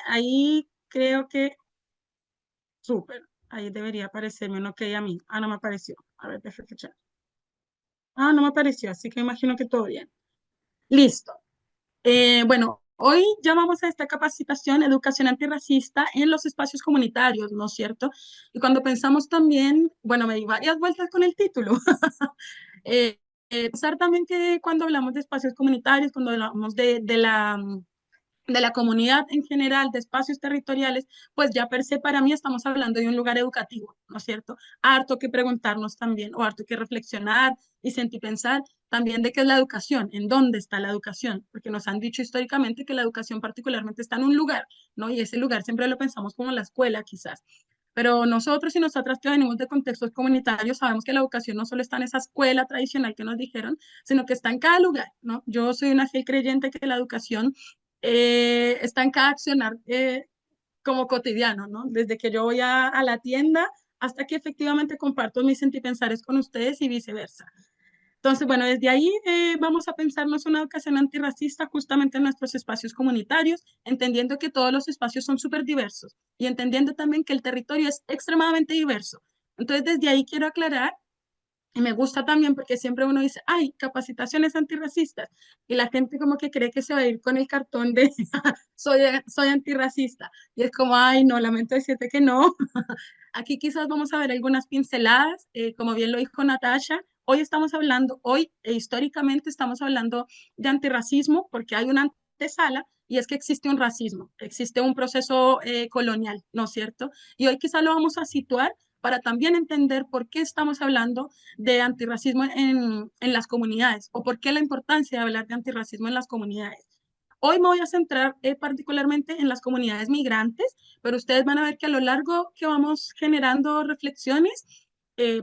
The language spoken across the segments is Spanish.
ahí creo que súper. Ahí debería aparecerme un ok a mí. Ah, no me apareció. A ver, déjame fechar. Ah, no me apareció, así que imagino que todo bien. Listo. Bueno, hoy llamamos a esta capacitación educación antirracista en los espacios comunitarios, ¿no es cierto? Y cuando pensamos también, bueno, me di varias vueltas con el título. Eh, Pensar también que cuando hablamos de espacios comunitarios, cuando hablamos de la comunidad en general, de espacios territoriales, pues ya per se para mí estamos hablando de un lugar educativo, ¿no es cierto? Harto que preguntarnos también, o harto que reflexionar y sentir pensar también de qué es la educación, en dónde está la educación, porque nos han dicho históricamente que la educación particularmente está en un lugar, ¿no? Y ese lugar siempre lo pensamos como la escuela, quizás. Pero nosotros y nosotras que venimos de contextos comunitarios sabemos que la educación no solo está en esa escuela tradicional que nos dijeron, sino que está en cada lugar, ¿no? Yo soy una fiel creyente que la educación está en cada accionar como cotidiano, ¿no? Desde que yo voy a la tienda hasta que efectivamente comparto mis sentipensares con ustedes y viceversa. Entonces, bueno, desde ahí vamos a pensarnos una educación antirracista justamente en nuestros espacios comunitarios, entendiendo que todos los espacios son súper diversos y entendiendo también que el territorio es extremadamente diverso. Entonces, desde ahí quiero aclarar y me gusta también porque siempre uno dice, ay, capacitaciones antirracistas. Y la gente como que cree que se va a ir con el cartón de soy antirracista. Y es como, ay, no, lamento decirte que no. Aquí quizás vamos a ver algunas pinceladas, como bien lo dijo Natasha. Hoy estamos hablando, hoy históricamente estamos hablando de antirracismo porque hay una antesala y es que existe un racismo, existe un proceso colonial, ¿no es cierto? Y hoy quizás lo vamos a situar para también entender por qué estamos hablando de antirracismo en las comunidades o por qué la importancia de hablar de antirracismo en las comunidades. Hoy me voy a centrar particularmente en las comunidades migrantes, pero ustedes van a ver que a lo largo que vamos generando reflexiones,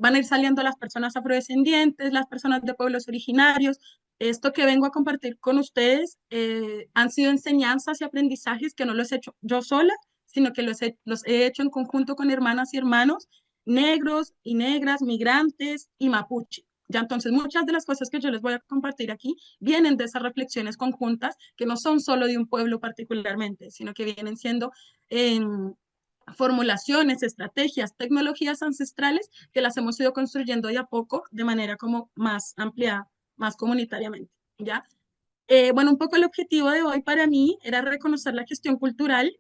van a ir saliendo las personas afrodescendientes, las personas de pueblos originarios. Esto que vengo a compartir con ustedes han sido enseñanzas y aprendizajes que no los he hecho yo sola, sino que los he hecho en conjunto con hermanas y hermanos negros y negras, migrantes y mapuche. Ya entonces muchas de las cosas que yo les voy a compartir aquí vienen de esas reflexiones conjuntas que no son solo de un pueblo particularmente, sino que vienen siendo formulaciones, estrategias, tecnologías ancestrales que las hemos ido construyendo de a poco de manera como más amplia, más comunitariamente, ¿ya? Bueno, un poco el objetivo de hoy para mí era reconocer la gestión cultural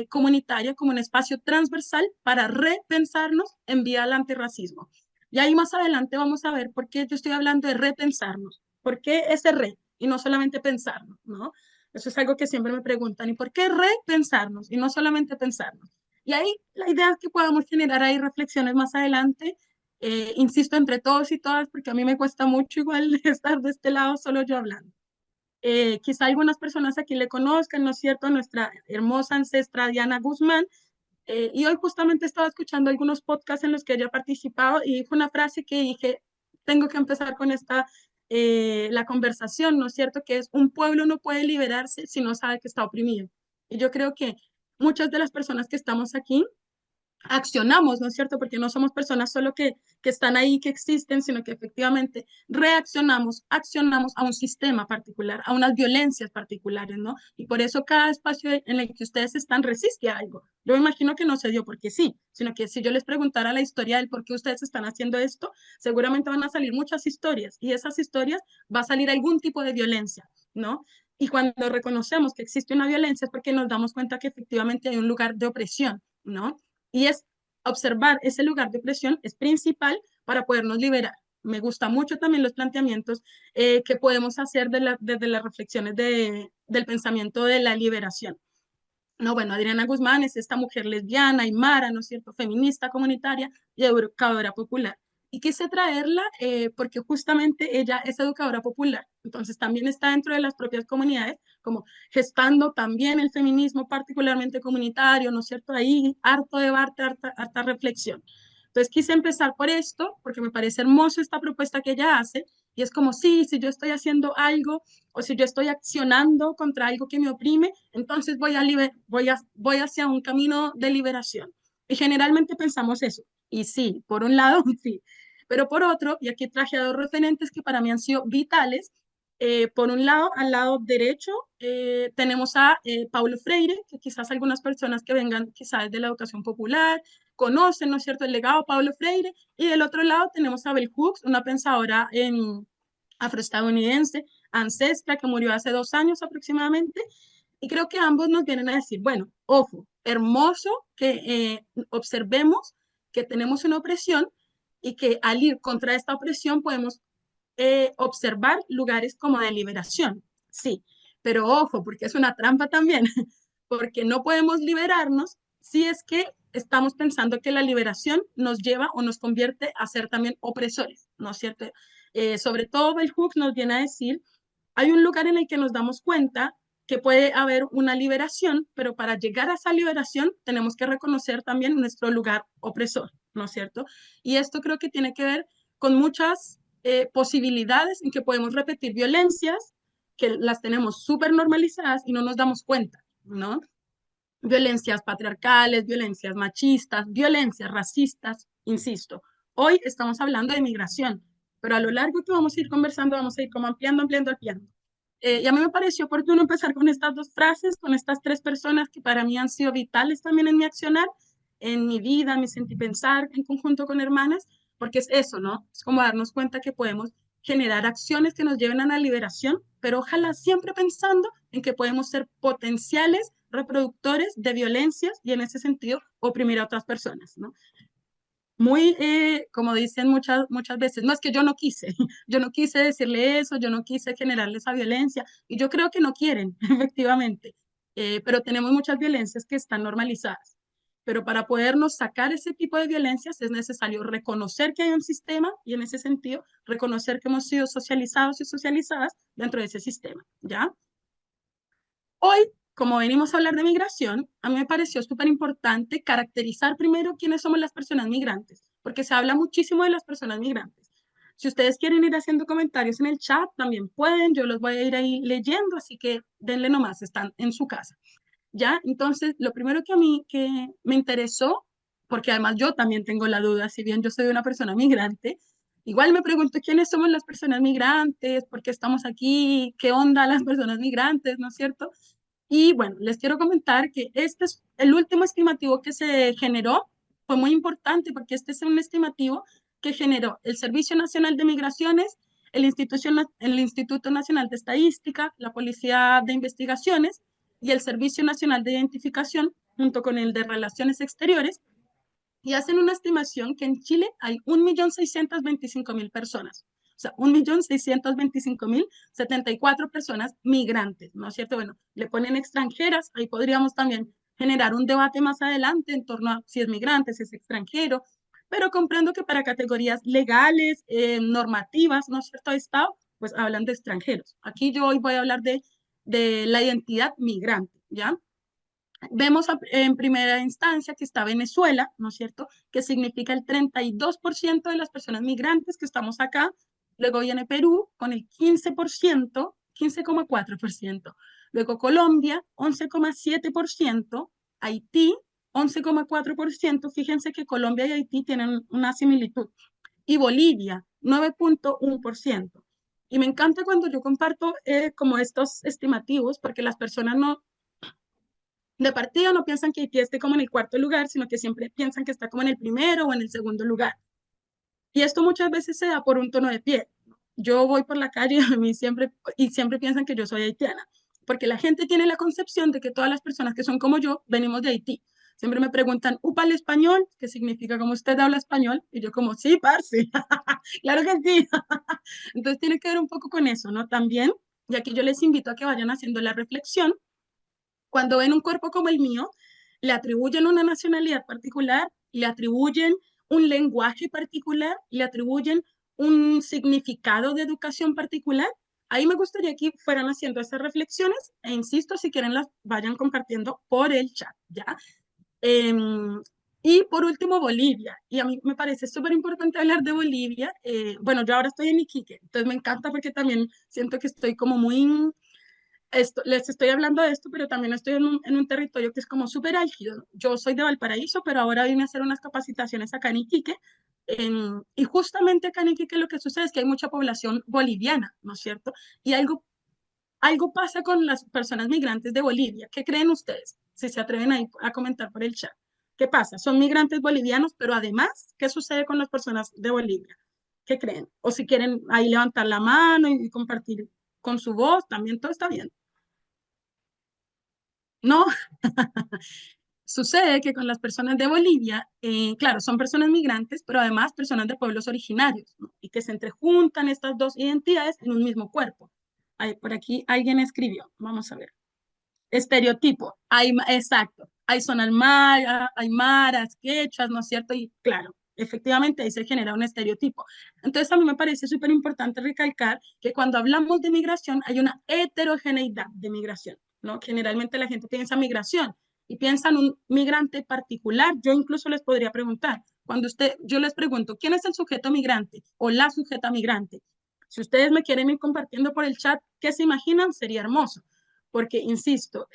comunitaria como un espacio transversal para repensarnos en vía al antirracismo. Y ahí más adelante vamos a ver por qué yo estoy hablando de repensarnos, por qué ese re y no solamente pensarnos, ¿no? Eso es algo que siempre me preguntan, ¿y por qué repensarnos y no solamente pensarnos? Y ahí la idea es que podamos generar ahí reflexiones más adelante, insisto, entre todos y todas, porque a mí me cuesta mucho igual estar de este lado solo yo hablando. Quizá algunas personas aquí le conozcan, ¿no es cierto? Nuestra hermosa ancestra Diana Guzmán. Y hoy justamente estaba escuchando algunos podcasts en los que ella ha participado y dijo una frase que dije, tengo que empezar con esta, la conversación, ¿no es cierto? Que es, un pueblo no puede liberarse si no sabe que está oprimido. Y yo creo que muchas de las personas que estamos aquí accionamos, ¿no es cierto? Porque no somos personas solo que están ahí, que existen, sino que efectivamente reaccionamos, accionamos a un sistema particular, a unas violencias particulares, ¿no? Y por eso cada espacio en el que ustedes están resiste a algo. Yo me imagino que no se dio porque sí, sino que si yo les preguntara la historia del por qué ustedes están haciendo esto, seguramente van a salir muchas historias y esas historias va a salir algún tipo de violencia, ¿no? Y cuando reconocemos que existe una violencia es porque nos damos cuenta que efectivamente hay un lugar de opresión, ¿no? Y es observar ese lugar de opresión es principal para podernos liberar. Me gusta mucho también los planteamientos que podemos hacer desde las reflexiones del pensamiento de la liberación. No, bueno, Adriana Guzmán es esta mujer lesbiana, aymara, ¿no es cierto?, feminista comunitaria y educadora popular. Y quise traerla porque justamente ella es educadora popular, entonces también está dentro de las propias comunidades, como gestando también el feminismo particularmente comunitario, ¿no es cierto? Ahí harto debate, harta reflexión. Entonces quise empezar por esto, porque me parece hermoso esta propuesta que ella hace, y es como, sí, si yo estoy haciendo algo o si yo estoy accionando contra algo que me oprime, entonces voy hacia un camino de liberación. Y generalmente pensamos eso. Y sí, por un lado, sí. Pero por otro, y aquí traje a dos referentes que para mí han sido vitales, Por un lado, al lado derecho, tenemos a Paulo Freire, que quizás algunas personas que vengan quizás de la educación popular conocen, ¿no es cierto?, el legado de Paulo Freire. Y del otro lado tenemos a Bell Hooks, una pensadora afroestadounidense, ancestra, que murió hace 2 años aproximadamente. Y creo que ambos nos vienen a decir, bueno, ojo, hermoso que observemos que tenemos una opresión y que al ir contra esta opresión podemos observar lugares como de liberación, sí, pero ojo, porque es una trampa también, porque no podemos liberarnos si es que estamos pensando que la liberación nos lleva o nos convierte a ser también opresores, ¿no es cierto? Sobre todo Bell Hooks nos viene a decir, hay un lugar en el que nos damos cuenta que puede haber una liberación, pero para llegar a esa liberación tenemos que reconocer también nuestro lugar opresor, ¿no es cierto? Y esto creo que tiene que ver con muchas posibilidades en que podemos repetir violencias que las tenemos súper normalizadas y no nos damos cuenta, ¿no? Violencias patriarcales, violencias machistas, violencias racistas, insisto. Hoy estamos hablando de migración, pero a lo largo que vamos a ir conversando, vamos a ir como ampliando. Y a mí me pareció oportuno empezar con estas dos frases, con estas tres personas que para mí han sido vitales también en mi accionar, en mi vida, en mi sentir pensar, en conjunto con hermanas, porque es eso, ¿no? Es como darnos cuenta que podemos generar acciones que nos lleven a la liberación, pero ojalá siempre pensando en que podemos ser potenciales reproductores de violencias y en ese sentido oprimir a otras personas, ¿no? Muy, como dicen muchas veces, no es que yo no quise, yo no quise decirle eso, yo no quise generarle esa violencia, y yo creo que no quieren, efectivamente, pero tenemos muchas violencias que están normalizadas. Pero para podernos sacar ese tipo de violencias es necesario reconocer que hay un sistema y en ese sentido reconocer que hemos sido socializados y socializadas dentro de ese sistema, ¿ya? Hoy, como venimos a hablar de migración, a mí me pareció súper importante caracterizar primero quiénes somos las personas migrantes, porque se habla muchísimo de las personas migrantes. Si ustedes quieren ir haciendo comentarios en el chat, también pueden, yo los voy a ir ahí leyendo, así que denle nomás, están en su casa. ¿Ya? Entonces, lo primero que a mí que me interesó, porque además yo también tengo la duda, si bien yo soy una persona migrante, igual me pregunto quiénes somos las personas migrantes, por qué estamos aquí, qué onda las personas migrantes, ¿no es cierto? Y bueno, les quiero comentar que este es el último estimativo que se generó, fue muy importante porque este es un estimativo que generó el Servicio Nacional de Migraciones, el Instituto Nacional de Estadística, la Policía de Investigaciones y el Servicio Nacional de Identificación, junto con el de Relaciones Exteriores, y hacen una estimación que en Chile hay 1.625.000 personas. O sea, 1.625.074 personas migrantes, ¿no es cierto? Bueno, le ponen extranjeras, ahí podríamos también generar un debate más adelante en torno a si es migrante, si es extranjero, pero comprendo que para categorías legales, normativas, ¿no es cierto?, de Estado, pues hablan de extranjeros. Aquí yo hoy voy a hablar de la identidad migrante, ¿ya? Vemos en primera instancia que está Venezuela, ¿no es cierto?, que significa el 32% de las personas migrantes que estamos acá. Luego viene Perú con el 15%, 15,4%. Luego Colombia, 11,7%. Haití, 11,4%. Fíjense que Colombia y Haití tienen una similitud. Y Bolivia, 9,1%. Y me encanta cuando yo comparto como estos estimativos, porque las personas no, de partida no piensan que Haití esté como en el cuarto lugar, sino que siempre piensan que está como en el primero o en el segundo lugar. Y esto muchas veces se da por un tono de piel. Yo voy por la calle y siempre piensan que yo soy haitiana, porque la gente tiene la concepción de que todas las personas que son como yo venimos de Haití. Siempre me preguntan, ¿upa el español? ¿Qué significa como usted habla español? Y yo como, sí, parce, claro que sí. Entonces tiene que ver un poco con eso, ¿no? También, y aquí yo les invito a que vayan haciendo la reflexión cuando ven un cuerpo como el mío, le atribuyen una nacionalidad particular, le atribuyen un lenguaje particular, le atribuyen un significado de educación particular. Ahí me gustaría que fueran haciendo esas reflexiones e insisto, si quieren las vayan compartiendo por el chat, ¿ya? Eh, y por último, Bolivia. Y a mí me parece súper importante hablar de Bolivia. Bueno, yo ahora estoy en Iquique, entonces me encanta porque también siento que estoy como muy les estoy hablando de esto, pero también estoy en un territorio que es como súper álgido. Yo soy de Valparaíso, pero ahora vine a hacer unas capacitaciones acá en Iquique, Y justamente acá en Iquique lo que sucede es que hay mucha población boliviana, ¿no es cierto? Y algo pasa con las personas migrantes de Bolivia. ¿Qué creen ustedes? Si se atreven ahí a comentar por el chat. ¿Qué pasa? Son migrantes bolivianos, pero además, ¿qué sucede con las personas de Bolivia? ¿Qué creen? O si quieren ahí levantar la mano y compartir con su voz, también todo está bien. No, sucede que con las personas de Bolivia, claro, son personas migrantes, pero además personas de pueblos originarios, ¿no? Y que se entrejuntan estas dos identidades en un mismo cuerpo. Ahí, por aquí alguien escribió, vamos a ver. Estereotipo, exacto. Hay son aymaras, quechas, ¿no es cierto? Y claro, efectivamente ahí se genera un estereotipo. Entonces a mí me parece súper importante recalcar que cuando hablamos de migración hay una heterogeneidad de migración, ¿no? Generalmente la gente piensa migración y piensa en un migrante particular. Yo incluso les podría preguntar, yo les pregunto, ¿quién es el sujeto migrante o la sujeta migrante? Si ustedes me quieren ir compartiendo por el chat, ¿qué se imaginan? Sería hermoso porque, insisto,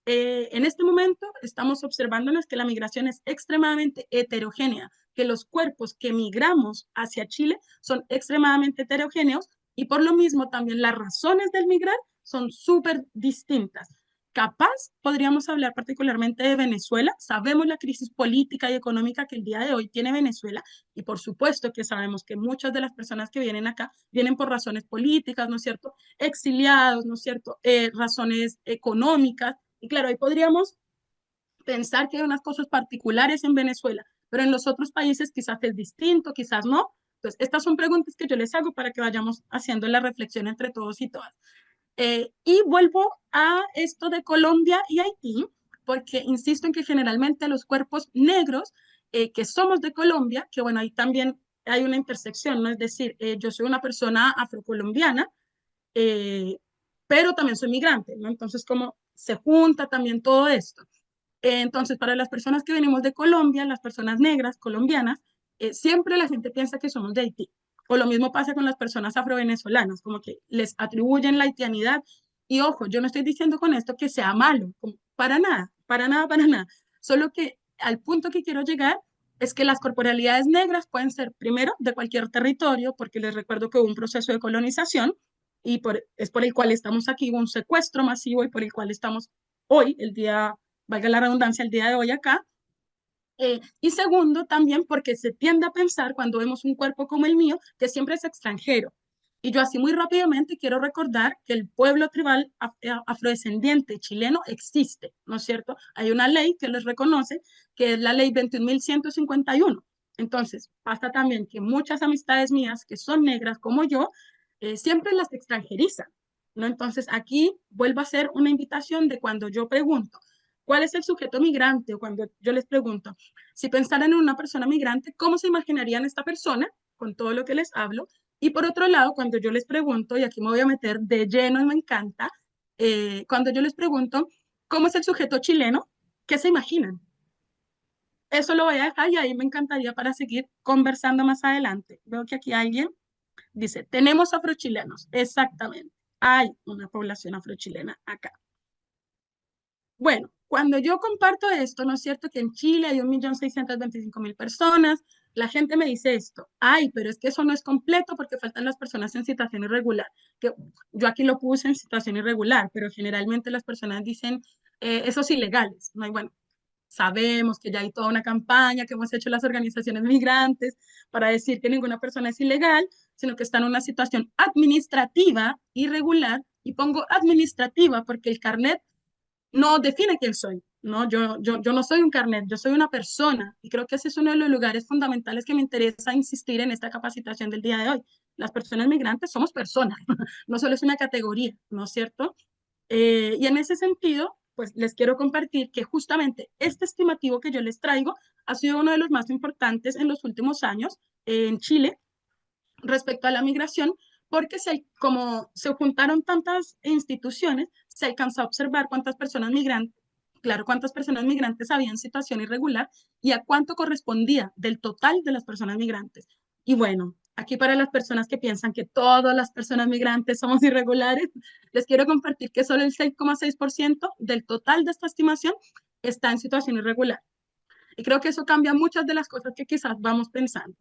en este momento estamos observándonos que la migración es extremadamente heterogénea, que los cuerpos que migramos hacia Chile son extremadamente heterogéneos y por lo mismo también las razones del migrar son súper distintas. Capaz podríamos hablar particularmente de Venezuela. Sabemos la crisis política y económica que el día de hoy tiene Venezuela y por supuesto que sabemos que muchas de las personas que vienen acá vienen por razones políticas, ¿no es cierto? Exiliados, ¿no es cierto? Razones económicas. Y claro, ahí podríamos pensar que hay unas cosas particulares en Venezuela, pero en los otros países quizás es distinto, quizás no. Entonces, estas son preguntas que yo les hago para que vayamos haciendo la reflexión entre todos y todas. Y vuelvo a esto de Colombia y Haití, porque insisto en que generalmente los cuerpos negros que somos de Colombia, que bueno, ahí también hay una intersección, ¿no? Es decir, yo soy una persona afrocolombiana, eh, pero también soy migrante, ¿no? Entonces, como se junta también todo esto. Entonces, para las personas que venimos de Colombia, las personas negras colombianas, siempre la gente piensa que somos de Haití. O lo mismo pasa con las personas afrovenezolanas, como que les atribuyen la haitianidad. Y ojo, yo no estoy diciendo con esto que sea malo, para nada, para nada, para nada. Solo que al punto que quiero llegar es que las corporalidades negras pueden ser, primero, de cualquier territorio, porque les recuerdo que hubo un proceso de colonización y es por el cual estamos aquí, un secuestro masivo y por el cual estamos hoy, el día, valga la redundancia, el día de hoy acá. Y segundo, también porque se tiende a pensar cuando vemos un cuerpo como el mío, que siempre es extranjero. Y yo así muy rápidamente quiero recordar que el pueblo tribal afrodescendiente chileno existe, ¿no es cierto? Hay una ley que les reconoce, que es la ley 21.151. Entonces, pasa también que muchas amistades mías que son negras como yo, siempre las extranjerizan, ¿no? Entonces, aquí vuelvo a hacer una invitación de cuando yo pregunto, ¿cuál es el sujeto migrante? O cuando yo les pregunto, si pensaran en una persona migrante, ¿cómo se imaginarían esta persona con todo lo que les hablo? Y por otro lado, cuando yo les pregunto, y aquí me voy a meter de lleno y me encanta, cuando yo les pregunto, ¿cómo es el sujeto chileno? ¿Qué se imaginan? Eso lo voy a dejar y ahí me encantaría para seguir conversando más adelante. Veo que aquí alguien dice, tenemos afrochilenos. Exactamente. Hay una población afrochilena acá. Bueno, cuando yo comparto esto, ¿no es cierto que en Chile hay 1.625.000 personas? La gente me dice esto, ay, pero es que eso no es completo porque faltan las personas en situación irregular. Que yo aquí lo puse en situación irregular, pero generalmente las personas dicen esos ilegales. No hay, bueno, sabemos que ya hay toda una campaña que hemos hecho las organizaciones migrantes para decir que ninguna persona es ilegal, sino que está en una situación administrativa irregular. Y pongo administrativa porque el carnet no define quién soy, ¿no? Yo no soy un carnet, yo soy una persona y creo que ese es uno de los lugares fundamentales que me interesa insistir en esta capacitación del día de hoy. Las personas migrantes somos personas, no solo es una categoría, ¿no es cierto? Y en ese sentido, pues les quiero compartir que justamente este estimativo que yo les traigo ha sido uno de los más importantes en los últimos años en Chile respecto a la migración, porque como se juntaron tantas instituciones, se alcanzó a observar cuántas personas migrantes, claro, cuántas personas migrantes había en situación irregular y a cuánto correspondía del total de las personas migrantes. Y bueno, aquí para las personas que piensan que todas las personas migrantes somos irregulares, les quiero compartir que solo el 6,6% del total de esta estimación está en situación irregular. Y creo que eso cambia muchas de las cosas que quizás vamos pensando.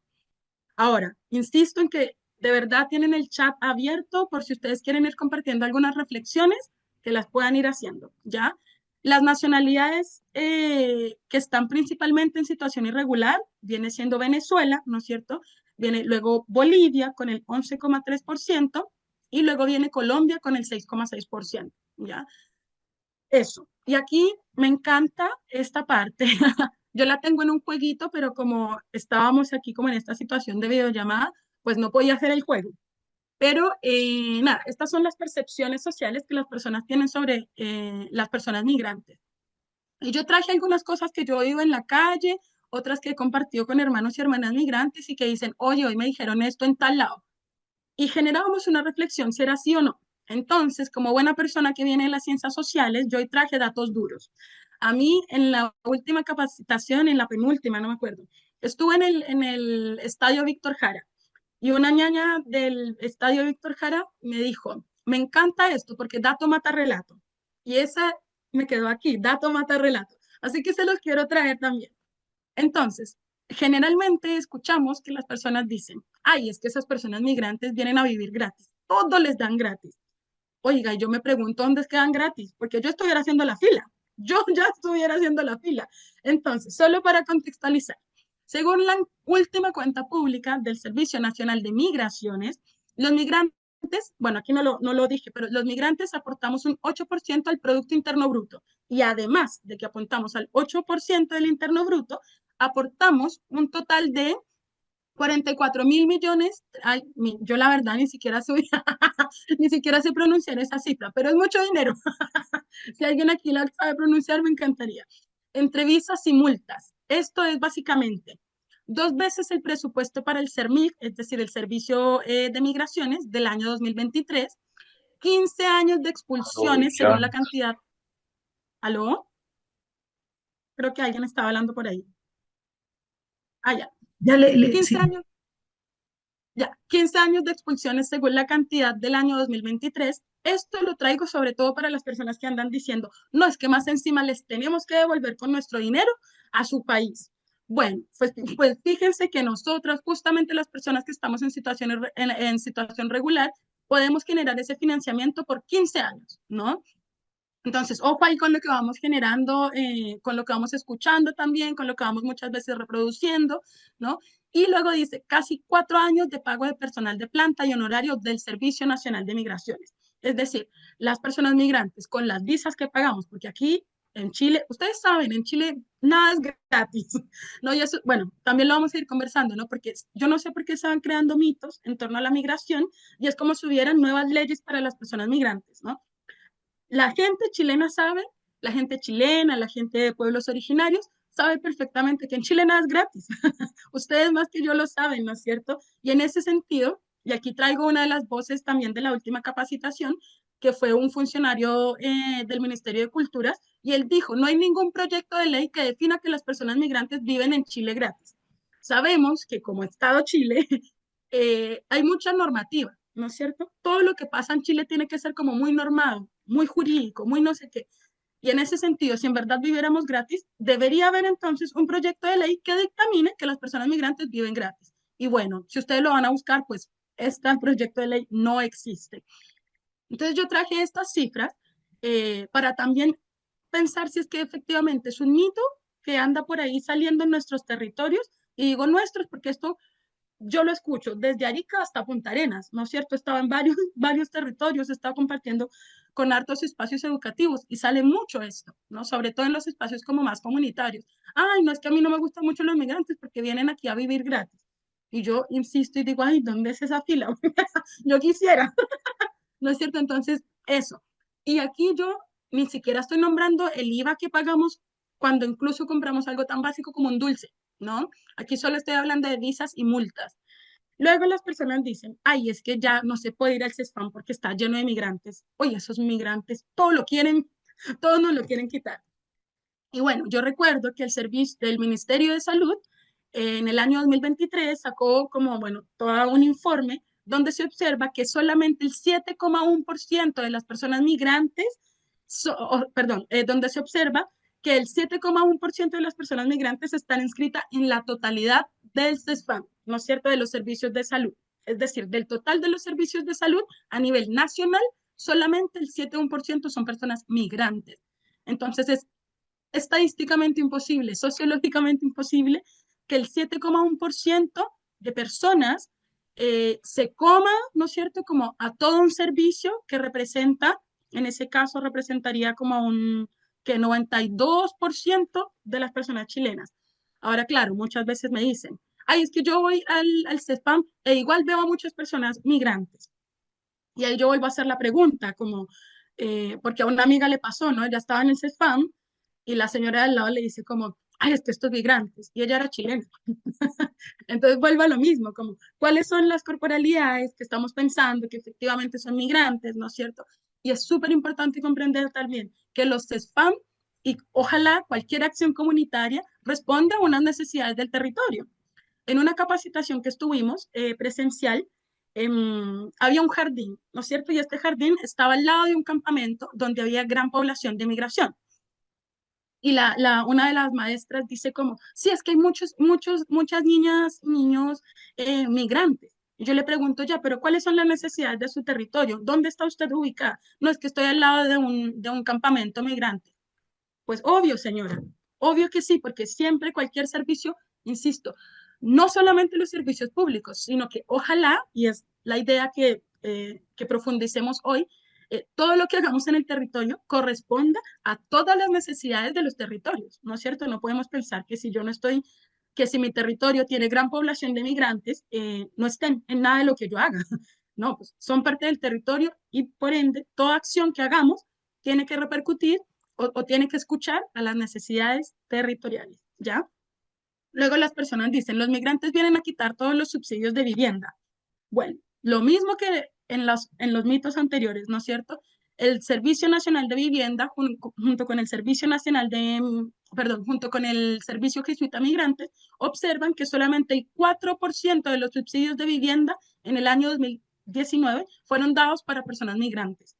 Ahora, insisto en que de verdad tienen el chat abierto por si ustedes quieren ir compartiendo algunas reflexiones que las puedan ir haciendo, ¿ya? Las nacionalidades que están principalmente en situación irregular viene siendo Venezuela, ¿no es cierto? Viene luego Bolivia con el 11,3% y luego viene Colombia con el 6,6%, ¿ya? Eso. Y aquí me encanta esta parte. Yo la tengo en un jueguito, pero como estábamos aquí como en esta situación de videollamada, pues no podía hacer el juego. Pero nada, estas son las percepciones sociales que las personas tienen sobre las personas migrantes. Y yo traje algunas cosas que yo he oído en la calle, otras que he compartido con hermanos y hermanas migrantes y que dicen, oye, hoy me dijeron esto en tal lado y generábamos una reflexión si era sí o no. Entonces, como buena persona que viene de las ciencias sociales, yo hoy traje datos duros. A mí, en la última capacitación, en la penúltima, no me acuerdo, estuve en el estadio Víctor Jara y una ñaña del estadio Víctor Jara me dijo, me encanta esto porque dato mata relato. Y esa me quedó aquí, dato mata relato. Así que se los quiero traer también. Entonces, generalmente escuchamos que las personas dicen, ay, es que esas personas migrantes vienen a vivir gratis, todo les dan gratis. Oiga, y yo me pregunto dónde es que dan gratis, porque yo estuviera haciendo la fila, yo ya estuviera haciendo la fila. Entonces, solo para contextualizar, según la última cuenta pública del Servicio Nacional de Migraciones, los migrantes, bueno, aquí no lo dije, pero los migrantes aportamos un 8% al Producto Interno Bruto. Y además de que apuntamos al 8% del interno bruto, aportamos un total de 44.000 millones. Ay, yo la verdad ni siquiera soy, ni siquiera sé pronunciar esa cifra, pero es mucho dinero. Si alguien aquí la sabe pronunciar, me encantaría. Entre visas y multas. Esto es básicamente 2 veces el presupuesto para el CERMIG, es decir, el Servicio de Migraciones del año 2023, 15 años de expulsiones según la cantidad. ¿Aló? Creo que alguien estaba hablando por ahí. Ah, ya. Ya 15 sí. años, ya, 15 años de expulsiones según la cantidad del año 2023. Esto lo traigo sobre todo para las personas que andan diciendo, no, es que más encima les tenemos que devolver con nuestro dinero a su país. Bueno, pues fíjense que nosotras, justamente las personas que estamos en situación regular, podemos generar ese financiamiento por 15 años, ¿no? Entonces, ojo ahí con lo que vamos generando, con lo que vamos escuchando también, con lo que vamos muchas veces reproduciendo, ¿no? Y luego dice, casi 4 años de pago de personal de planta y honorario del Servicio Nacional de Migraciones. Es decir, las personas migrantes con las visas que pagamos, porque aquí en Chile, ustedes saben, en Chile nada es gratis, ¿no? Y eso, bueno, también lo vamos a ir conversando, ¿no? Porque yo no sé por qué se van creando mitos en torno a la migración y es como si hubieran nuevas leyes para las personas migrantes, ¿no? La gente chilena sabe, la gente chilena, la gente de pueblos originarios, sabe perfectamente que en Chile nada es gratis. Ustedes más que yo lo saben, ¿no es cierto? Y en ese sentido, y aquí traigo una de las voces también de la última capacitación, que fue un funcionario del Ministerio de Culturas, y él dijo, no hay ningún proyecto de ley que defina que las personas migrantes viven en Chile gratis. Sabemos que como Estado Chile hay mucha normativa, ¿no es cierto? Todo lo que pasa en Chile tiene que ser como muy normado, muy jurídico, muy no sé qué. Y en ese sentido, si en verdad viviéramos gratis, debería haber entonces un proyecto de ley que dictamine que las personas migrantes viven gratis. Y bueno, si ustedes lo van a buscar, pues este proyecto de ley no existe. Entonces yo traje estas cifras para también pensar si es que efectivamente es un mito que anda por ahí saliendo en nuestros territorios. Y digo nuestros porque esto yo lo escucho desde Arica hasta Punta Arenas, ¿no es cierto? He estado en varios, varios territorios, he estado compartiendo con hartos espacios educativos y sale mucho esto, ¿no? Sobre todo en los espacios como más comunitarios. Ay, no es que a mí no me gustan mucho los migrantes porque vienen aquí a vivir gratis. Y yo insisto y digo, ay, ¿dónde es esa fila? Yo quisiera, ¿no es cierto? Entonces, eso. Y aquí yo ni siquiera estoy nombrando el IVA que pagamos cuando incluso compramos algo tan básico como un dulce, ¿no? Aquí solo estoy hablando de visas y multas. Luego las personas dicen, ay, es que ya no se puede ir al CESFAM porque está lleno de migrantes. Oye, esos migrantes, todo lo quieren, todos nos lo quieren quitar. Y bueno, yo recuerdo que el servicio del Ministerio de Salud en el año 2023 sacó como, bueno, todo un informe donde se observa que solamente el 7,1% de las personas migrantes, perdón, donde se observa que el 7,1% de las personas migrantes están inscritas en la totalidad del CESFAM, ¿no es cierto?, de los servicios de salud. Es decir, del total de los servicios de salud a nivel nacional, solamente el 7,1% son personas migrantes. Entonces es estadísticamente imposible, sociológicamente imposible, que el 7,1% de personas se coma, ¿no es cierto?, como a todo un servicio que representa, en ese caso representaría como un que 92% de las personas chilenas. Ahora, claro, muchas veces me dicen, ay, es que yo voy al CESPAM e igual veo a muchas personas migrantes. Y ahí yo vuelvo a hacer la pregunta, como, porque a una amiga le pasó, ¿no? Ella estaba en el CESPAM y la señora de al lado le dice como, ay, es que estos migrantes, y ella era chilena. Entonces vuelvo a lo mismo, como, ¿cuáles son las corporalidades que estamos pensando que efectivamente son migrantes, ¿no es cierto? Y es súper importante comprender también que los CESPAM y ojalá cualquier acción comunitaria responda a unas necesidades del territorio. En una capacitación que estuvimos presencial, había un jardín, ¿no es cierto? Y este jardín estaba al lado de un campamento donde había gran población de migración. Y una de las maestras dice como, sí, es que hay muchas niñas, niños migrantes. Y yo le pregunto ya, pero ¿cuáles son las necesidades de su territorio? ¿Dónde está usted ubicada? No, es que estoy al lado de un campamento migrante. Pues obvio, señora, obvio que sí, porque siempre cualquier servicio, insisto, no solamente los servicios públicos, sino que ojalá, y es la idea que profundicemos hoy, todo lo que hagamos en el territorio corresponda a todas las necesidades de los territorios, ¿no es cierto? No podemos pensar que si yo no estoy, que si mi territorio tiene gran población de migrantes, no estén en nada de lo que yo haga. No, pues son parte del territorio y por ende toda acción que hagamos tiene que repercutir o tiene que escuchar a las necesidades territoriales, ¿ya? Luego las personas dicen, los migrantes vienen a quitar todos los subsidios de vivienda. Bueno, lo mismo que en los mitos anteriores, ¿no es cierto? El Servicio Nacional de Vivienda, junto con el Servicio Nacional de, perdón, junto con el Servicio Jesuita Migrantes, observan que solamente el 4% de los subsidios de vivienda en el año 2019 fueron dados para personas migrantes.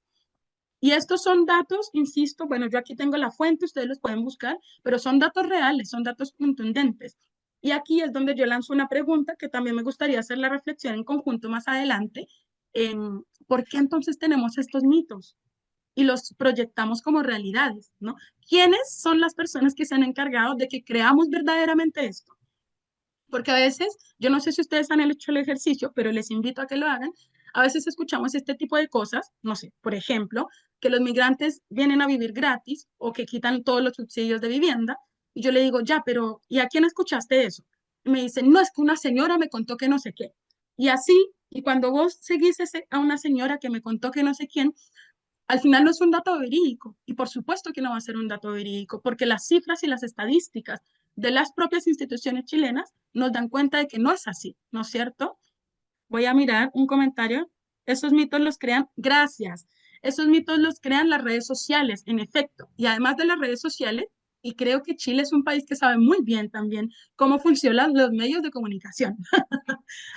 Y estos son datos, insisto, bueno, yo aquí tengo la fuente, ustedes los pueden buscar, pero son datos reales, son datos contundentes. Y aquí es donde yo lanzo una pregunta que también me gustaría hacer la reflexión en conjunto más adelante. ¿Por qué entonces tenemos estos mitos y los proyectamos como realidades, ¿no? ¿Quiénes son las personas que se han encargado de que creamos verdaderamente esto? Porque a veces, yo no sé si ustedes han hecho el ejercicio, pero les invito a que lo hagan. A veces escuchamos este tipo de cosas, no sé, por ejemplo, que los migrantes vienen a vivir gratis o que quitan todos los subsidios de vivienda. Y yo le digo, ya, pero ¿y a quién escuchaste eso? Y me dicen, no, es que una señora me contó que no sé qué. Y así, y cuando vos seguís a una señora que me contó que no sé quién, al final no es un dato verídico y por supuesto que no va a ser un dato verídico porque las cifras y las estadísticas de las propias instituciones chilenas nos dan cuenta de que no es así, ¿no es cierto? Voy a mirar un comentario. Esos mitos los crean, gracias. Esos mitos los crean las redes sociales, en efecto. Y además de las redes sociales, y creo que Chile es un país que sabe muy bien también cómo funcionan los medios de comunicación.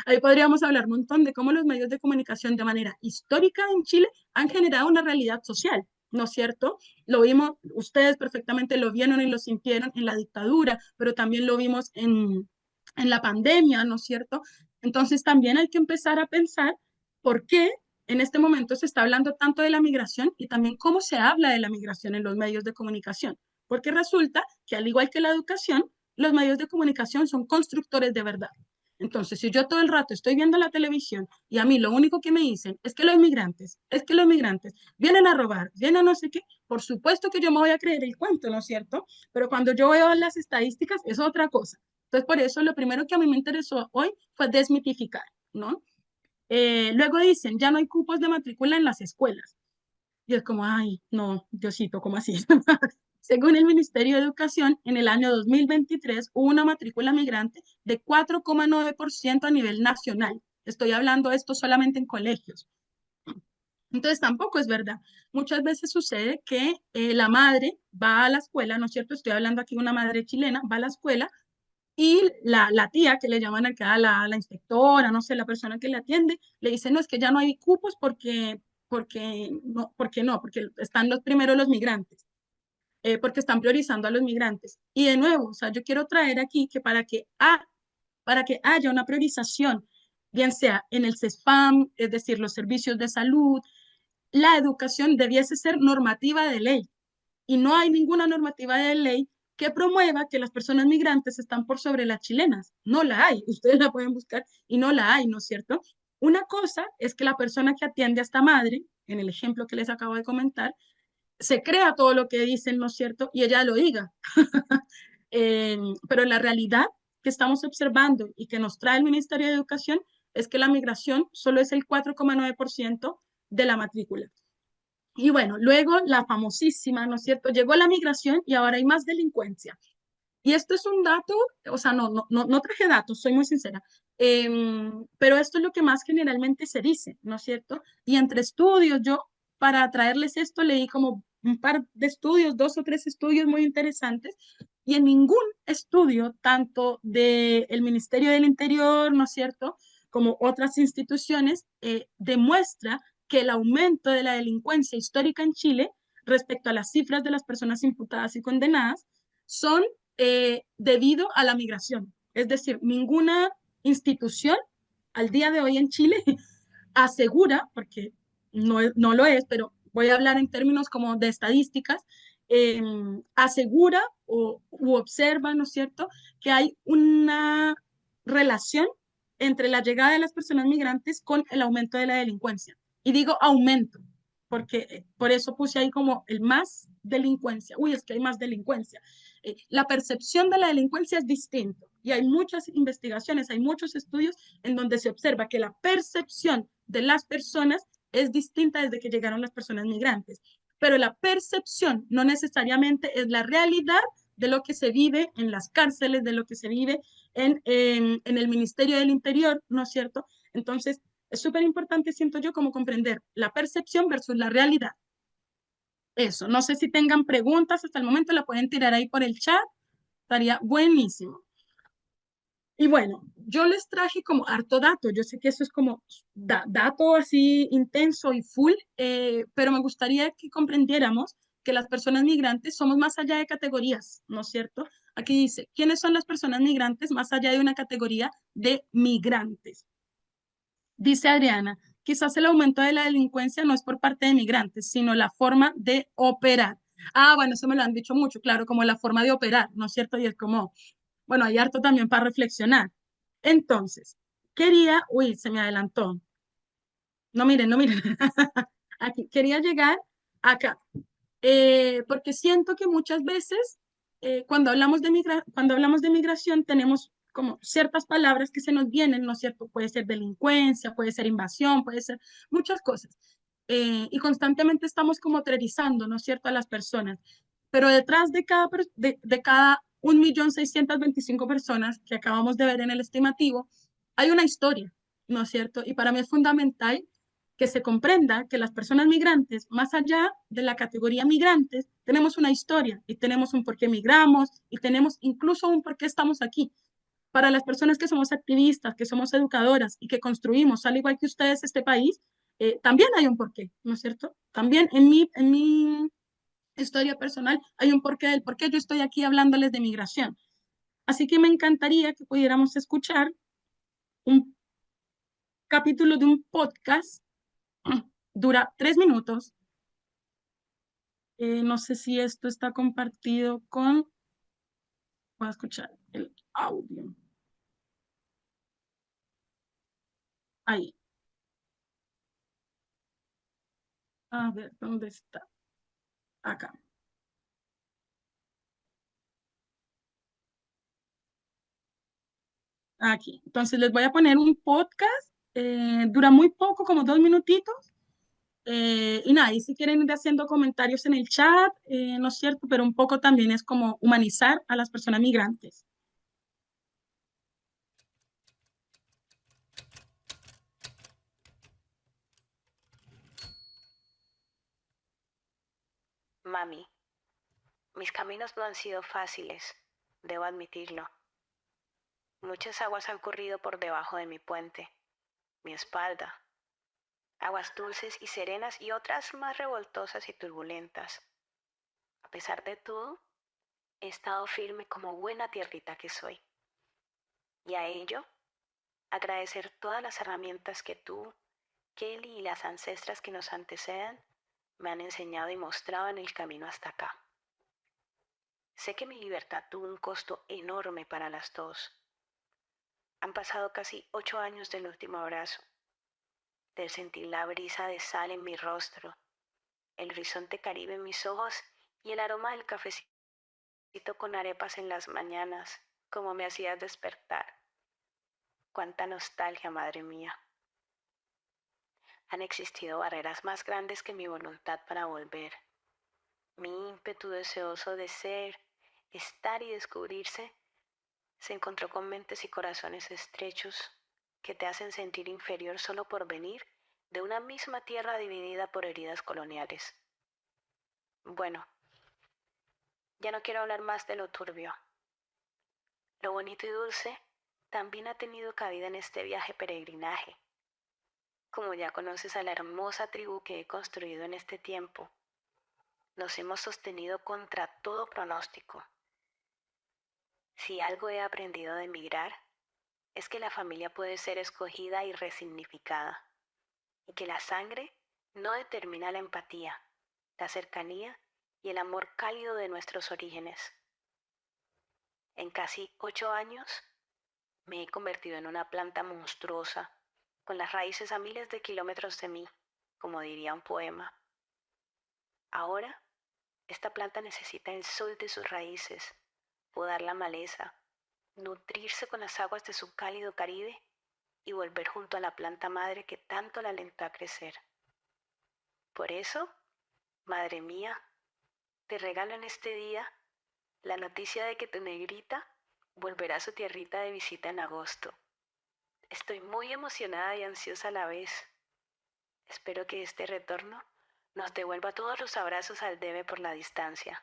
Ahí podríamos hablar un montón de cómo los medios de comunicación de manera histórica en Chile han generado una realidad social, ¿no es cierto? Lo vimos, ustedes perfectamente lo vieron y lo sintieron en la dictadura, pero también lo vimos en la pandemia, ¿no es cierto? Entonces también hay que empezar a pensar por qué en este momento se está hablando tanto de la migración y también cómo se habla de la migración en los medios de comunicación. Porque resulta que al igual que la educación, los medios de comunicación son constructores de verdad. Entonces, si yo todo el rato estoy viendo la televisión y a mí lo único que me dicen es que los migrantes vienen a robar, vienen a no sé qué, por supuesto que yo me voy a creer el cuento, ¿no es cierto? Pero cuando yo veo las estadísticas es otra cosa. Entonces, por eso lo primero que a mí me interesó hoy fue desmitificar, ¿no? Luego dicen, ya no hay cupos de matrícula en las escuelas. Y es como, ay, no, Diosito, ¿cómo así? Según el Ministerio de Educación, en el año 2023 hubo una matrícula migrante de 4,9% a nivel nacional. Estoy hablando de esto solamente en colegios. Entonces tampoco es verdad. Muchas veces sucede que la madre va a la escuela, ¿no es cierto? Estoy hablando aquí de una madre chilena, va a la escuela y la tía que le llaman acá, la inspectora, no sé, la persona que le atiende, le dice, no, es que ya no hay cupos porque están los primeros los migrantes, porque están priorizando a los migrantes. Y de nuevo, o sea, yo quiero traer aquí que para que para que haya una priorización, bien sea en el CESPAM, es decir, los servicios de salud. La educación debiese ser normativa de ley y no hay ninguna normativa de ley que promueva que las personas migrantes están por sobre las chilenas. No la hay, ustedes la pueden buscar y no la hay, ¿no es cierto? Una cosa es que la persona que atiende a esta madre, en el ejemplo que les acabo de comentar, se crea todo lo que dicen, ¿no es cierto? Y ella lo diga. eh, pero la realidad que estamos observando y que nos trae el Ministerio de Educación es que la migración solo es el 4,9% de la matrícula. Y bueno, luego la famosísima, ¿no es cierto? Llegó la migración y ahora hay más delincuencia. Y esto es un dato, o sea, no traje datos, soy muy sincera, pero esto es lo que más generalmente se dice, ¿no es cierto? Y entre estudios, yo para traerles esto leí como un par de estudios, 2 o 3 estudios muy interesantes, y en ningún estudio, tanto del Ministerio del Interior, ¿no es cierto?, como otras instituciones, demuestra que el aumento de la delincuencia histórica en Chile respecto a las cifras de las personas imputadas y condenadas son debido a la migración. Es decir, ninguna institución al día de hoy en Chile asegura, porque no lo es, pero voy a hablar en términos como de estadísticas, eh, asegura u observa, ¿no es cierto?, que hay una relación entre la llegada de las personas migrantes con el aumento de la delincuencia. Y digo aumento, porque por eso puse ahí como el más delincuencia. Uy, es que hay más delincuencia. La percepción de la delincuencia es distinto y hay muchas investigaciones, hay muchos estudios en donde se observa que la percepción de las personas es distinta desde que llegaron las personas migrantes, pero la percepción no necesariamente es la realidad de lo que se vive en las cárceles, de lo que se vive en el Ministerio del Interior, ¿no es cierto? Entonces, es súper importante, siento yo, como comprender la percepción versus la realidad. Eso, no sé si tengan preguntas hasta el momento, la pueden tirar ahí por el chat, estaría buenísimo. Y bueno, yo les traje como harto dato, yo sé que eso es como dato así intenso y full, pero me gustaría que comprendiéramos que las personas migrantes somos más allá de categorías, ¿no es cierto? Aquí dice, ¿quiénes son las personas migrantes más allá de una categoría de migrantes? Dice Adriana, quizás el aumento de la delincuencia no es por parte de migrantes, sino la forma de operar. Ah, bueno, eso me lo han dicho mucho, claro, como la forma de operar, ¿no es cierto? Y es como, bueno, hay harto también para reflexionar. Entonces, uy, se me adelantó. No miren, no miren. Aquí, quería llegar acá, porque siento que muchas veces cuando hablamos de migración tenemos como ciertas palabras que se nos vienen, ¿no es cierto? Puede ser delincuencia, puede ser invasión, puede ser muchas cosas. Y constantemente estamos como teorizando, ¿no es cierto?, a las personas. Pero detrás de cada 1.625.000 personas que acabamos de ver en el estimativo, hay una historia, ¿no es cierto? Y para mí es fundamental que se comprenda que las personas migrantes, más allá de la categoría migrantes, tenemos una historia y tenemos un por qué migramos y tenemos incluso un por qué estamos aquí. Para las personas que somos activistas, que somos educadoras y que construimos, al igual que ustedes, este país, también hay un porqué, ¿no es cierto? También en mi historia personal hay un porqué del por qué yo estoy aquí hablándoles de migración. Así que me encantaría que pudiéramos escuchar un capítulo de un podcast. Dura 3 minutos. No sé si esto está compartido con... Voy a escuchar el audio. Ahí. A ver, ¿dónde está? Acá. Aquí. Entonces les voy a poner un podcast. Dura muy poco, como 2 minutitos. Y nada, y si quieren ir haciendo comentarios en el chat, no es cierto, pero un poco también es como humanizar a las personas migrantes. Mami, mis caminos no han sido fáciles, debo admitirlo. Muchas aguas han corrido por debajo de mi puente, mi espalda. Aguas dulces y serenas y otras más revoltosas y turbulentas. A pesar de todo, he estado firme como buena tierrita que soy. Y a ello, agradecer todas las herramientas que tú, Kelly y las ancestras que nos anteceden me han enseñado y mostrado en el camino hasta acá. Sé que mi libertad tuvo un costo enorme para las dos. Han pasado casi 8 años del último abrazo, del sentir la brisa de sal en mi rostro, el horizonte caribe en mis ojos y el aroma del cafecito con arepas en las mañanas, como me hacías despertar. Cuánta nostalgia, madre mía. Han existido barreras más grandes que mi voluntad para volver. Mi ímpetu deseoso de ser, estar y descubrirse se encontró con mentes y corazones estrechos que te hacen sentir inferior solo por venir de una misma tierra dividida por heridas coloniales. Bueno, ya no quiero hablar más de lo turbio. Lo bonito y dulce también ha tenido cabida en este viaje peregrinaje. Como ya conoces a la hermosa tribu que he construido en este tiempo, nos hemos sostenido contra todo pronóstico. Si algo he aprendido de emigrar, es que la familia puede ser escogida y resignificada, y que la sangre no determina la empatía, la cercanía y el amor cálido de nuestros orígenes. En casi 8 años me he convertido en una planta monstruosa, con las raíces a miles de kilómetros de mí, como diría un poema. Ahora, esta planta necesita el sol de sus raíces, podar la maleza, nutrirse con las aguas de su cálido Caribe y volver junto a la planta madre que tanto la alentó a crecer. Por eso, madre mía, te regalo en este día la noticia de que tu negrita volverá a su tierrita de visita en agosto. Estoy muy emocionada y ansiosa a la vez. Espero que este retorno nos devuelva todos los abrazos al debe por la distancia.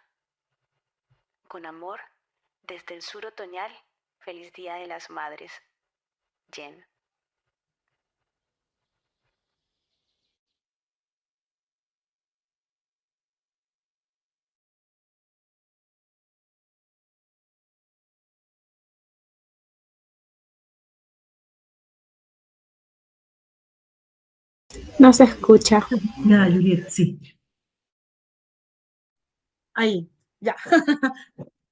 Con amor, desde el sur otoñal, feliz Día de las Madres. Jen. No se escucha. Ya, Juliet, sí. Ahí, ya.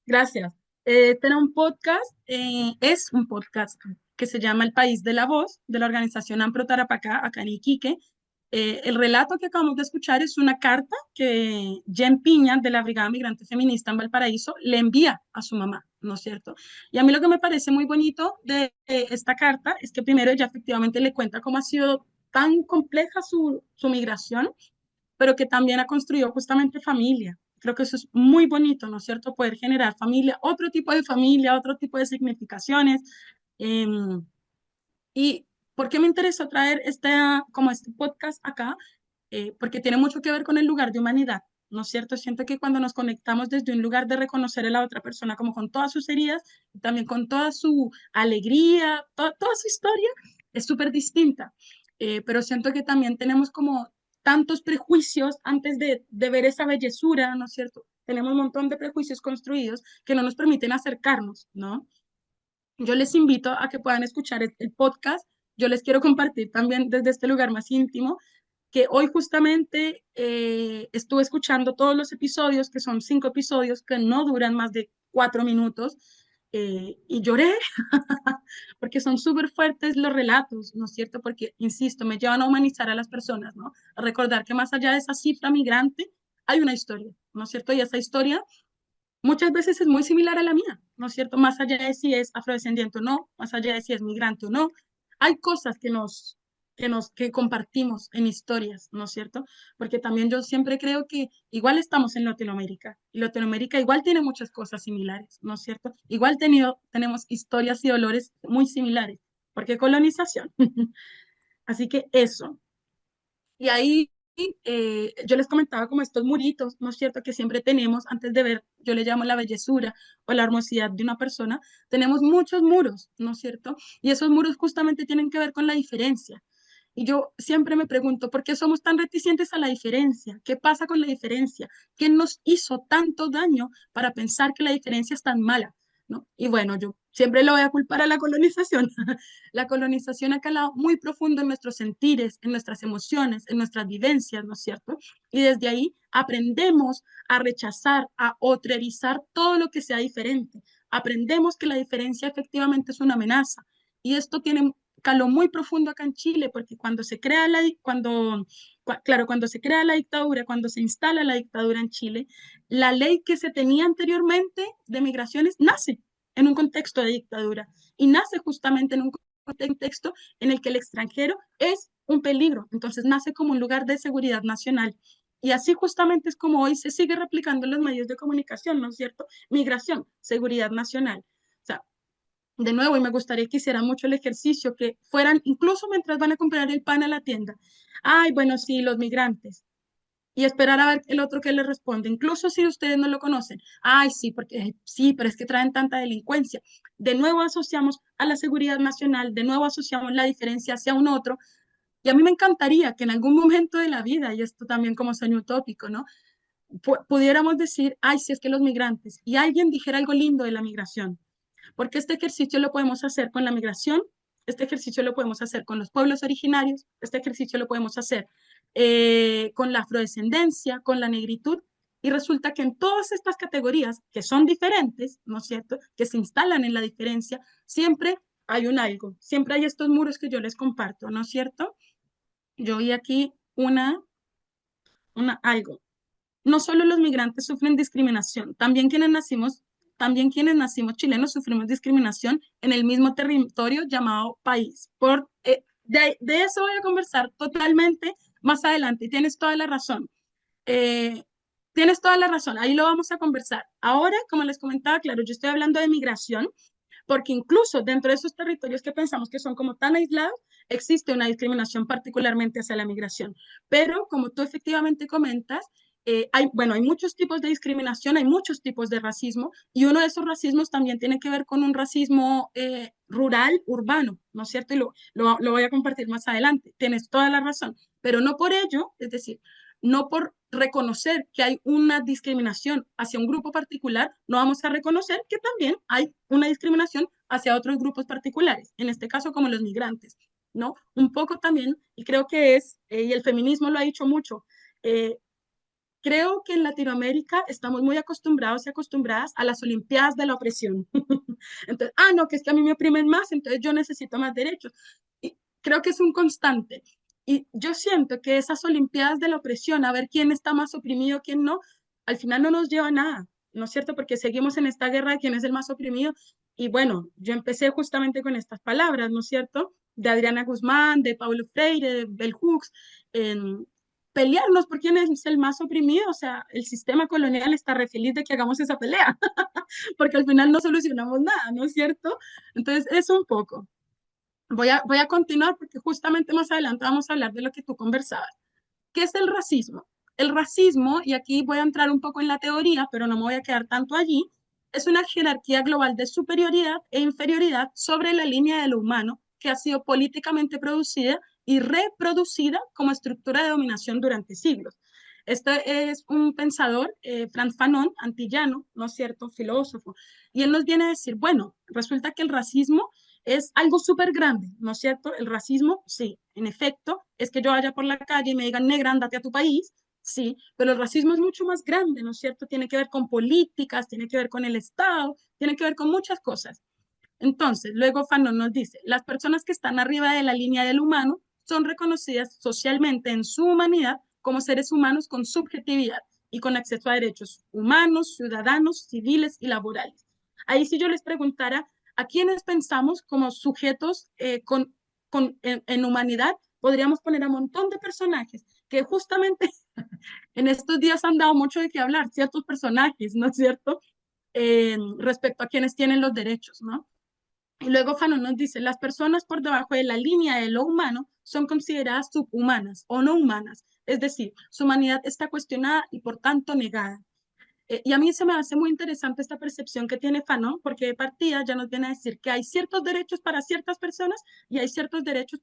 Gracias. Este es un podcast que se llama El País de la Voz, de la organización Ampro Tarapacá, acá en Iquique. El relato que acabamos de escuchar es una carta que Jen Piña, de la Brigada Migrante Feminista en Valparaíso, le envía a su mamá, ¿no es cierto? Y a mí lo que me parece muy bonito de esta carta es que primero ella efectivamente le cuenta cómo ha sido tan compleja su migración, pero que también ha construido justamente familia. Creo que eso es muy bonito, ¿no es cierto? Poder generar familia, otro tipo de familia, otro tipo de significaciones. Eh, y ¿por qué me interesa traer como este podcast acá? Porque tiene mucho que ver con el lugar de humanidad, ¿no es cierto? Siento que cuando nos conectamos desde un lugar de reconocer a la otra persona como con todas sus heridas, y también con toda su alegría, toda su historia, es súper distinta. Pero siento que también tenemos como tantos prejuicios antes de ver esa bellezura, ¿no es cierto? Tenemos un montón de prejuicios construidos que no nos permiten acercarnos, ¿no? Yo les invito a que puedan escuchar el podcast. Yo les quiero compartir también desde este lugar más íntimo que hoy justamente estuve escuchando todos los episodios, que son 5 episodios que no duran más de 4 minutos, y lloré porque son súper fuertes los relatos, ¿no es cierto? Porque, insisto, me llevan a humanizar a las personas, ¿no? A recordar que más allá de esa cifra migrante hay una historia, ¿no es cierto? Y esa historia muchas veces es muy similar a la mía, ¿no es cierto? Más allá de si es afrodescendiente o no, más allá de si es migrante o no, hay cosas que compartimos en historias, ¿no es cierto? Porque también yo siempre creo que igual estamos en Latinoamérica, y Latinoamérica igual tiene muchas cosas similares, ¿no es cierto? Igual tenemos historias y dolores muy similares, porque colonización. Así que eso. Y ahí yo les comentaba como estos muritos, ¿no es cierto?, que siempre tenemos antes de ver, yo le llamo la bellezura o la hermosidad de una persona, tenemos muchos muros, ¿no es cierto? Y esos muros justamente tienen que ver con la diferencia. Y yo siempre me pregunto, ¿por qué somos tan reticentes a la diferencia? ¿Qué pasa con la diferencia? ¿Qué nos hizo tanto daño para pensar que la diferencia es tan mala? ¿No? Y bueno, yo Siempre lo voy a culpar a la colonización. La colonización ha calado muy profundo en nuestros sentires, en nuestras emociones, en nuestras vivencias, ¿no es cierto? Y desde ahí aprendemos a rechazar, a otrerizar todo lo que sea diferente. Aprendemos que la diferencia efectivamente es una amenaza. Y esto tiene caló muy profundo acá en Chile, porque cuando se crea claro, cuando se crea la dictadura, cuando se instala la dictadura en Chile, la ley que se tenía anteriormente de migraciones nace en un contexto de dictadura y nace justamente en un contexto en el que el extranjero es un peligro, entonces nace como un lugar de seguridad nacional. Y así justamente es como hoy se sigue replicando en los medios de comunicación, ¿no es cierto? Migración, seguridad nacional. O sea, de nuevo, y me gustaría que hicieran mucho el ejercicio, que fueran, incluso mientras van a comprar el pan a la tienda, ay, bueno, sí, los migrantes, y esperar a ver el otro que le responde, incluso si ustedes no lo conocen. Ay, sí, porque sí, pero es que traen tanta delincuencia. De nuevo asociamos a la seguridad nacional, de nuevo asociamos la diferencia hacia un otro. Y a mí me encantaría que en algún momento de la vida, y esto también como sueño utópico, ¿no? Pudiéramos decir, ay, sí, es que los migrantes, y alguien dijera algo lindo de la migración, porque este ejercicio lo podemos hacer con la migración, este ejercicio lo podemos hacer con los pueblos originarios, este ejercicio lo podemos hacer con la afrodescendencia, con la negritud, y resulta que en todas estas categorías que son diferentes, ¿no es cierto?, que se instalan en la diferencia, siempre hay un algo, siempre hay estos muros que yo les comparto, ¿no es cierto? Yo vi aquí algo. No solo los migrantes sufren discriminación, también quienes nacimos chilenos sufrimos discriminación en el mismo territorio llamado país. De eso voy a conversar totalmente más adelante y tienes toda la razón. Eh, Tienes toda la razón, ahí lo vamos a conversar. Ahora, como les comentaba, claro, yo estoy hablando de migración, porque incluso dentro de esos territorios que pensamos que son como tan aislados, existe una discriminación particularmente hacia la migración. Pero como tú efectivamente comentas, bueno, hay muchos tipos de discriminación, hay muchos tipos de racismo, y uno de esos racismos también tiene que ver con un racismo rural, urbano, ¿no es cierto? Y lo voy a compartir más adelante. Tienes toda la razón, pero no por ello, es decir, no por reconocer que hay una discriminación hacia un grupo particular, no vamos a reconocer que también hay una discriminación hacia otros grupos particulares, en este caso como los migrantes, ¿no? Un poco también, y creo que y el feminismo lo ha dicho mucho, eh, creo que en Latinoamérica estamos muy acostumbrados y acostumbradas a las olimpiadas de la opresión. Entonces, no, que es que a mí me oprimen más, entonces yo necesito más derechos. Y creo que es un constante. Y yo siento que esas olimpiadas de la opresión, a ver quién está más oprimido, quién no, al final no nos lleva a nada, ¿no es cierto? Porque seguimos en esta guerra de quién es el más oprimido. Y bueno, yo empecé justamente con estas palabras, ¿no es cierto? De Adriana Guzmán, de Paulo Freire, de Bell Hooks, pelearnos por quién es el más oprimido, o sea, el sistema colonial está re feliz de que hagamos esa pelea, porque al final no solucionamos nada, ¿no es cierto? Entonces, eso un poco. Voy a continuar porque justamente más adelante vamos a hablar de lo que tú conversabas. ¿Qué es el racismo? El racismo, y aquí voy a entrar un poco en la teoría, pero no me voy a quedar tanto allí, es una jerarquía global de superioridad e inferioridad sobre la línea de lo humano que ha sido políticamente producida y reproducida como estructura de dominación durante siglos. Este es un pensador, Franz Fanon, antillano, ¿no es cierto?, filósofo, y él nos viene a decir, bueno, resulta que el racismo es algo súper grande, ¿no es cierto? El racismo, sí, en efecto, es que yo vaya por la calle y me digan, negra, andate a tu país, sí, pero el racismo es mucho más grande, ¿no es cierto? Tiene que ver con políticas, tiene que ver con el Estado, tiene que ver con muchas cosas. Entonces, luego Fanon nos dice, las personas que están arriba de la línea del humano son reconocidas socialmente en su humanidad como seres humanos con subjetividad y con acceso a derechos humanos, ciudadanos, civiles y laborales. Ahí si yo les preguntara a quiénes pensamos como sujetos en humanidad, podríamos poner a un montón de personajes que justamente en estos días han dado mucho de qué hablar, ciertos personajes, ¿no es cierto? Respecto a quienes tienen los derechos, ¿no? Y luego Fanon nos dice, las personas por debajo de la línea de lo humano son consideradas subhumanas o no humanas, es decir, su humanidad está cuestionada y por tanto negada. Y a mí se me hace muy interesante esta percepción que tiene Fanon, porque de partida ya nos viene a decir que hay ciertos derechos para ciertas personas y hay ciertos derechos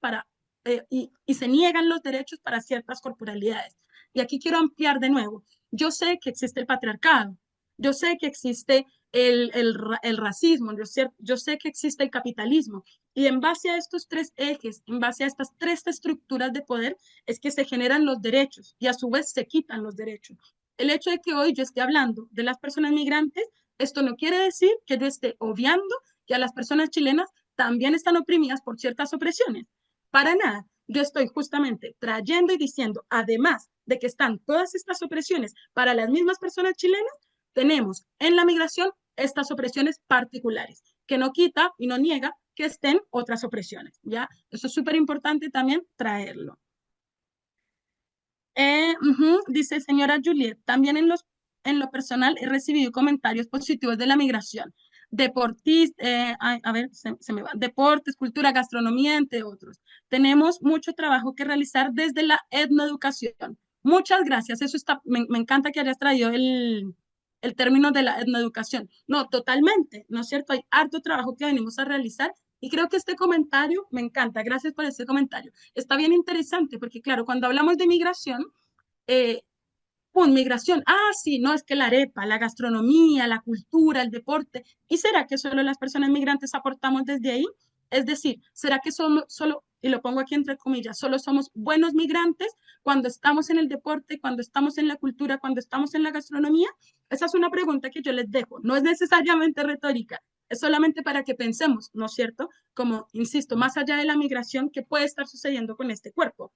y se niegan los derechos para ciertas corporalidades. Y aquí quiero ampliar de nuevo. Yo sé que existe el patriarcado, yo sé que existe el racismo, yo sé que existe el capitalismo, y en base a estos tres ejes, en base a estas tres estructuras de poder, es que se generan los derechos y a su vez se quitan los derechos. El hecho de que hoy yo esté hablando de las personas migrantes, esto no quiere decir que yo esté obviando que a las personas chilenas también están oprimidas por ciertas opresiones. Para nada. Yo estoy justamente trayendo y diciendo, además de que están todas estas opresiones para las mismas personas chilenas, tenemos en la migración estas opresiones particulares, que no quita y no niega que estén otras opresiones, ¿ya? Eso es súper importante también traerlo. Dice señora Juliet, también en lo personal he recibido comentarios positivos de la migración. A ver, se me va. Deportes, cultura, gastronomía, entre otros. Tenemos mucho trabajo que realizar desde la etnoeducación. Muchas gracias. Eso está, me encanta que hayas traído el término de la etnoeducación. No, totalmente, ¿no es cierto? Hay harto trabajo que venimos a realizar y creo que este comentario me encanta. Gracias por este comentario. Está bien interesante porque, claro, cuando hablamos de migración, eh, migración, sí, no, es que la arepa, la gastronomía, la cultura, el deporte, ¿y será que solo las personas migrantes aportamos desde ahí? Es decir, ¿será que somos solo, y lo pongo aquí entre comillas, solo somos buenos migrantes cuando estamos en el deporte, cuando estamos en la cultura, cuando estamos en la gastronomía? Esa es una pregunta que yo les dejo, no es necesariamente retórica, es solamente para que pensemos, ¿no es cierto? Como, insisto, más allá de la migración, ¿qué puede estar sucediendo con este cuerpo?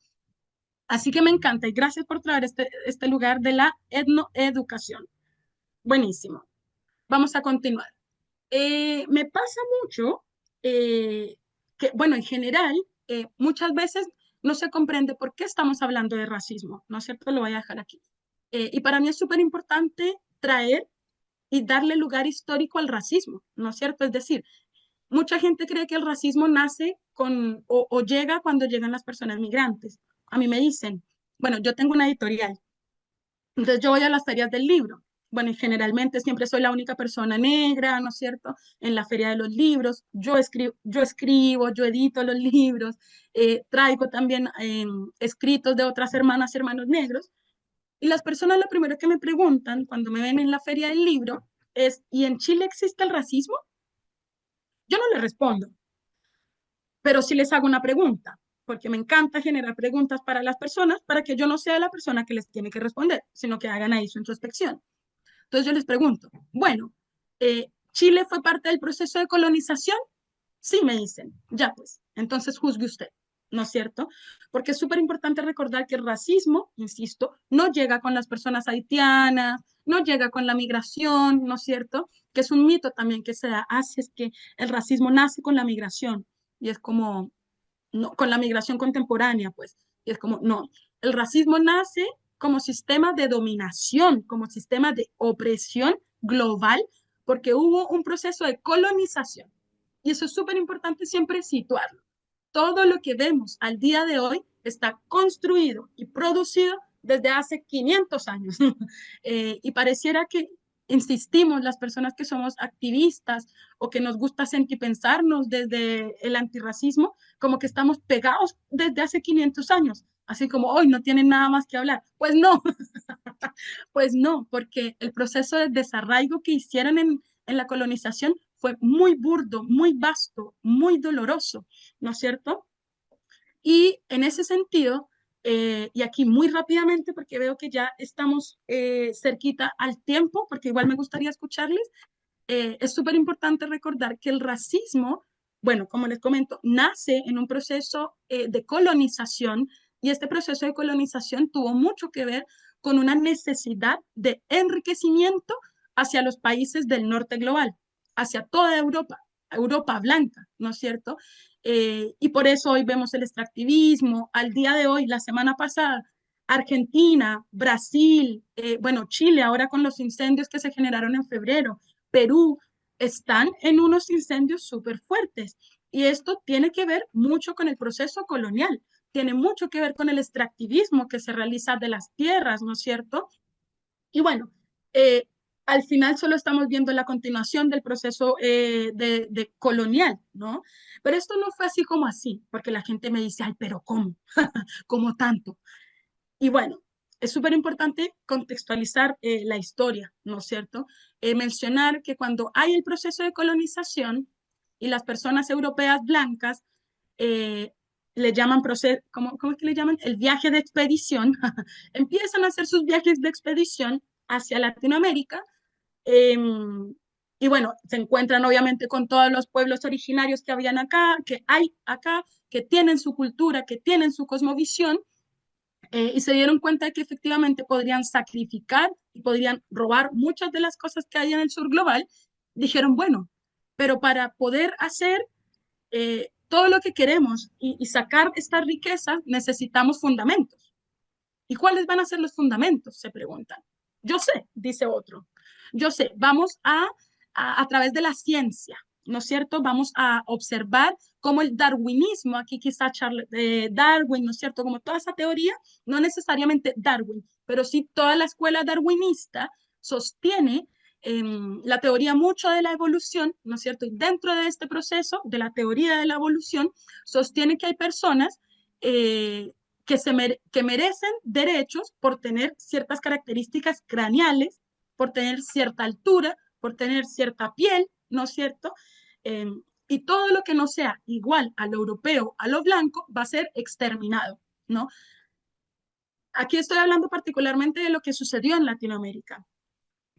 Así que me encanta y gracias por traer este lugar de la etnoeducación. Buenísimo. Vamos a continuar. Me pasa mucho que, bueno, en general, muchas veces no se comprende por qué estamos hablando de racismo, ¿no es cierto? Lo voy a dejar aquí. Y para mí es súper importante traer y darle lugar histórico al racismo, ¿no es cierto? Es decir, mucha gente cree que el racismo nace o llega cuando llegan las personas migrantes. A mí me dicen, bueno, yo tengo una editorial, entonces yo voy a las ferias del libro. Bueno, y generalmente siempre soy la única persona negra, ¿no es cierto? En la feria de los libros, yo edito los libros, traigo también escritos de otras hermanas y hermanos negros. Y las personas lo primero que me preguntan cuando me ven en la feria del libro es, ¿y en Chile existe el racismo? Yo no les respondo, pero sí les hago una pregunta, porque me encanta generar preguntas para las personas para que yo no sea la persona que les tiene que responder, sino que hagan ahí su introspección. Entonces yo les pregunto, bueno, ¿Chile fue parte del proceso de colonización? Sí, me dicen, ya pues, entonces juzgue usted, ¿no es cierto? Porque es súper importante recordar que el racismo, insisto, no llega con las personas haitianas, no llega con la migración, ¿no es cierto? Que es un mito también que se da, así es que el racismo nace con la migración y es como, no, con la migración contemporánea, pues, y es como, no, el racismo nace como sistema de dominación, como sistema de opresión global, porque hubo un proceso de colonización. Y eso es súper importante siempre situarlo. Todo lo que vemos al día de hoy está construido y producido desde hace 500 años. Y pareciera que insistimos, las personas que somos activistas o que nos gusta sentir pensarnos desde el antirracismo, como que estamos pegados desde hace 500 años, así como hoy no tienen nada más que hablar. Pues no, pues no, porque el proceso de desarraigo que hicieron en la colonización fue muy burdo, muy vasto, muy doloroso, ¿no es cierto? Y en ese sentido, y aquí muy rápidamente, porque veo que ya estamos cerquita al tiempo, porque igual me gustaría escucharles, es súper importante recordar que el racismo, bueno, como les comento, nace en un proceso de colonización y este proceso de colonización tuvo mucho que ver con una necesidad de enriquecimiento hacia los países del norte global, hacia toda Europa, Europa blanca, ¿no es cierto? Y por eso hoy vemos el extractivismo. Al día de hoy, la semana pasada, Argentina, Brasil, bueno, Chile, ahora con los incendios que se generaron en febrero, Perú, están en unos incendios súper fuertes. Y esto tiene que ver mucho con el proceso colonial, tiene mucho que ver con el extractivismo que se realiza de las tierras, ¿no es cierto? Y bueno, eh, al final solo estamos viendo la continuación del proceso de colonial, ¿no? Pero esto no fue así como así, porque la gente me dice, ay, pero ¿cómo? ¿Cómo tanto? Y bueno, es súper importante contextualizar la historia, ¿no es cierto? Mencionar que cuando hay el proceso de colonización y las personas europeas blancas eh, le llaman proceso, ¿cómo es que le llaman? El viaje de expedición, empiezan a hacer sus viajes de expedición hacia Latinoamérica. eh, y bueno, se encuentran obviamente con todos los pueblos originarios que habían acá, que hay acá, que tienen su cultura, que tienen su cosmovisión, y se dieron cuenta de que efectivamente podrían sacrificar y podrían robar muchas de las cosas que hay en el sur global. Dijeron, bueno, pero para poder hacer todo lo que queremos y sacar esta riqueza necesitamos fundamentos. ¿Y cuáles van a ser los fundamentos? Se preguntan. Yo sé, dice otro. Yo sé, vamos a través de la ciencia, ¿no es cierto? Vamos a observar cómo el darwinismo, aquí quizá Darwin, ¿no es cierto? Como toda esa teoría, no necesariamente Darwin, pero sí toda la escuela darwinista sostiene la teoría mucho de la evolución, ¿no es cierto? Y dentro de este proceso de la teoría de la evolución, sostiene que hay personas que merecen derechos por tener ciertas características craneales, por tener cierta altura, por tener cierta piel, ¿no es cierto? Eh, y todo lo que no sea igual a lo europeo, a lo blanco, va a ser exterminado, ¿no? Aquí estoy hablando particularmente de lo que sucedió en Latinoamérica.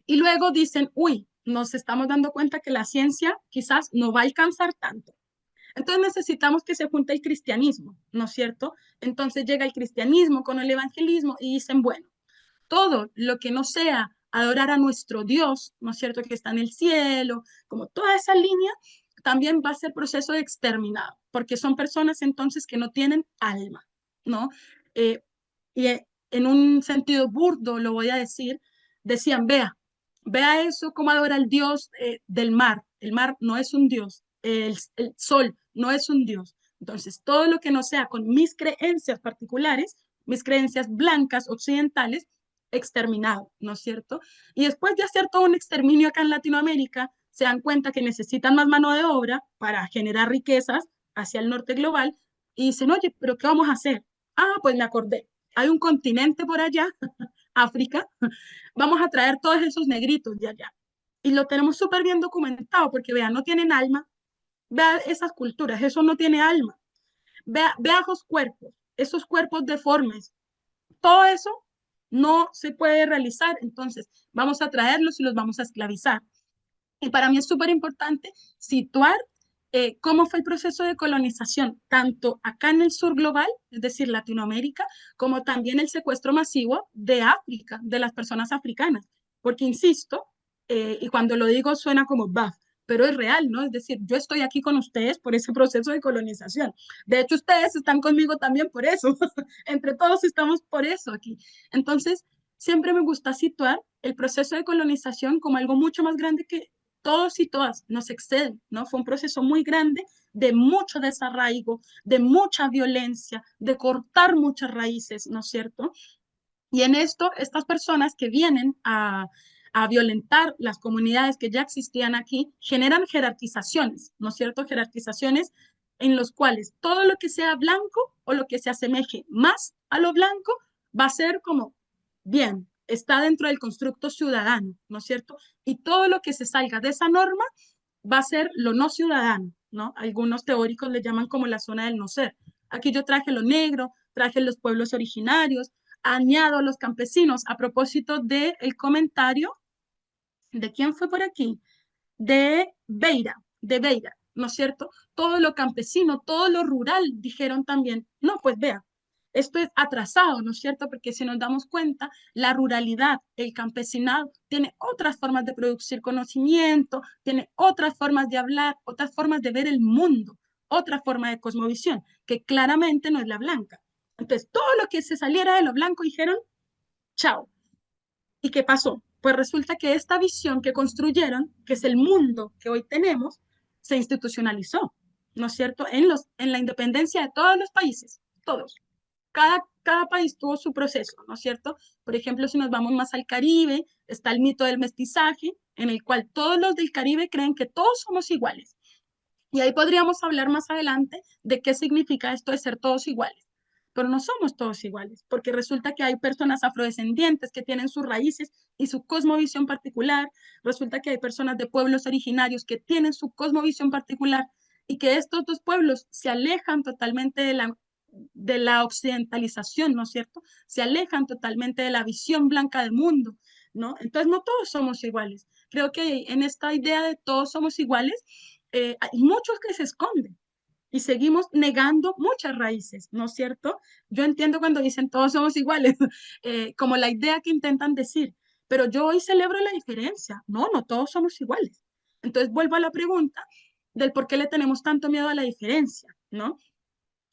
Y luego dicen, uy, nos estamos dando cuenta que la ciencia quizás no va a alcanzar tanto. Entonces necesitamos que se junte el cristianismo, ¿no es cierto? Entonces llega el cristianismo con el evangelismo y dicen, bueno, todo lo que no sea adorar a nuestro Dios, ¿no es cierto? Que está en el cielo, como toda esa línea, también va a ser proceso de exterminado, porque son personas entonces que no tienen alma, ¿no? Eh, y en un sentido burdo, lo voy a decir, decían, vea eso, cómo adora al Dios del mar. El mar no es un Dios, el sol no es un Dios. Entonces, todo lo que no sea con mis creencias particulares, mis creencias blancas occidentales, exterminado, ¿no es cierto? Y después de hacer todo un exterminio acá en Latinoamérica, se dan cuenta que necesitan más mano de obra para generar riquezas hacia el norte global y dicen, oye, pero ¿qué vamos a hacer? Ah, pues me acordé, hay un continente por allá, África, vamos a traer todos esos negritos de allá. Y lo tenemos súper bien documentado porque, vean, no tienen alma, vea esas culturas, eso no tiene alma, vea esos cuerpos deformes, todo eso no se puede realizar, entonces vamos a traerlos y los vamos a esclavizar. Y para mí es súper importante situar cómo fue el proceso de colonización, tanto acá en el sur global, es decir, Latinoamérica, como también el secuestro masivo de África, de las personas africanas. Porque, insisto, y cuando lo digo suena como baf, pero es real, ¿no? Es decir, yo estoy aquí con ustedes por ese proceso de colonización. De hecho, ustedes están conmigo también por eso. Entre todos estamos por eso aquí. Entonces, siempre me gusta situar el proceso de colonización como algo mucho más grande que todos y todas nos exceden, ¿no? Fue un proceso muy grande de mucho desarraigo, de mucha violencia, de cortar muchas raíces, ¿no es cierto? Y en esto, estas personas que vienen a violentar las comunidades que ya existían aquí, generan jerarquizaciones, ¿no es cierto? Jerarquizaciones en los cuales todo lo que sea blanco o lo que se asemeje más a lo blanco va a ser como, bien, está dentro del constructo ciudadano, ¿no es cierto? Y todo lo que se salga de esa norma va a ser lo no ciudadano, ¿no? Algunos teóricos le llaman como la zona del no ser. Aquí yo traje lo negro, traje los pueblos originarios, añado los campesinos a propósito del comentario de quién fue por aquí, de Beira, ¿no es cierto? Todo lo campesino, todo lo rural, dijeron también, no, pues vea, esto es atrasado, ¿no es cierto? Porque si nos damos cuenta, la ruralidad, el campesinado, tiene otras formas de producir conocimiento, tiene otras formas de hablar, otras formas de ver el mundo, otra forma de cosmovisión, que claramente no es la blanca. Entonces, todo lo que se saliera de lo blanco dijeron, chao. ¿Y qué pasó? Pues resulta que esta visión que construyeron, que es el mundo que hoy tenemos, se institucionalizó, ¿no es cierto? En la independencia de todos los países, todos. Cada país tuvo su proceso, ¿no es cierto? Por ejemplo, si nos vamos más al Caribe, está el mito del mestizaje, en el cual todos los del Caribe creen que todos somos iguales. Y ahí podríamos hablar más adelante de qué significa esto de ser todos iguales. pero no somos todos iguales, porque resulta que hay personas afrodescendientes que tienen sus raíces y su cosmovisión particular, resulta que hay personas de pueblos originarios que tienen su cosmovisión particular y que estos dos pueblos se alejan totalmente de la occidentalización, ¿no es cierto? Se alejan totalmente de la visión blanca del mundo, ¿no? Entonces no todos somos iguales. Creo que en esta idea de todos somos iguales, hay muchos que se esconden y seguimos negando muchas raíces, ¿no es cierto? Yo entiendo cuando dicen todos somos iguales, como la idea que intentan decir, pero yo hoy celebro la diferencia. No, no todos somos iguales. Entonces vuelvo a la pregunta del por qué le tenemos tanto miedo a la diferencia, ¿no?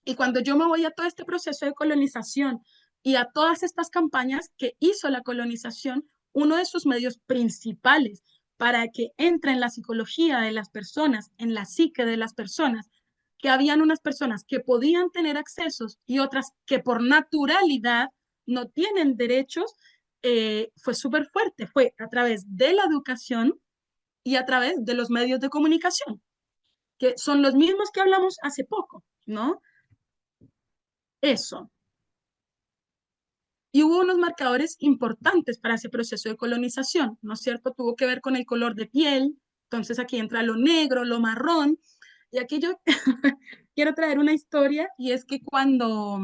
Y cuando yo me voy a todo este proceso de colonización y a todas estas campañas que hizo la colonización, uno de sus medios principales para que entre en la psicología de las personas, en la psique de las personas, que habían unas personas que podían tener accesos y otras que por naturalidad no tienen derechos, fue súper fuerte. Fue a través de la educación y a través de los medios de comunicación, que son los mismos que hablamos hace poco, ¿no? Eso. Y hubo unos marcadores importantes para ese proceso de colonización, ¿no es cierto? Tuvo que ver con el color de piel, entonces aquí entra lo negro, lo marrón, y aquí yo quiero traer una historia, y es que cuando,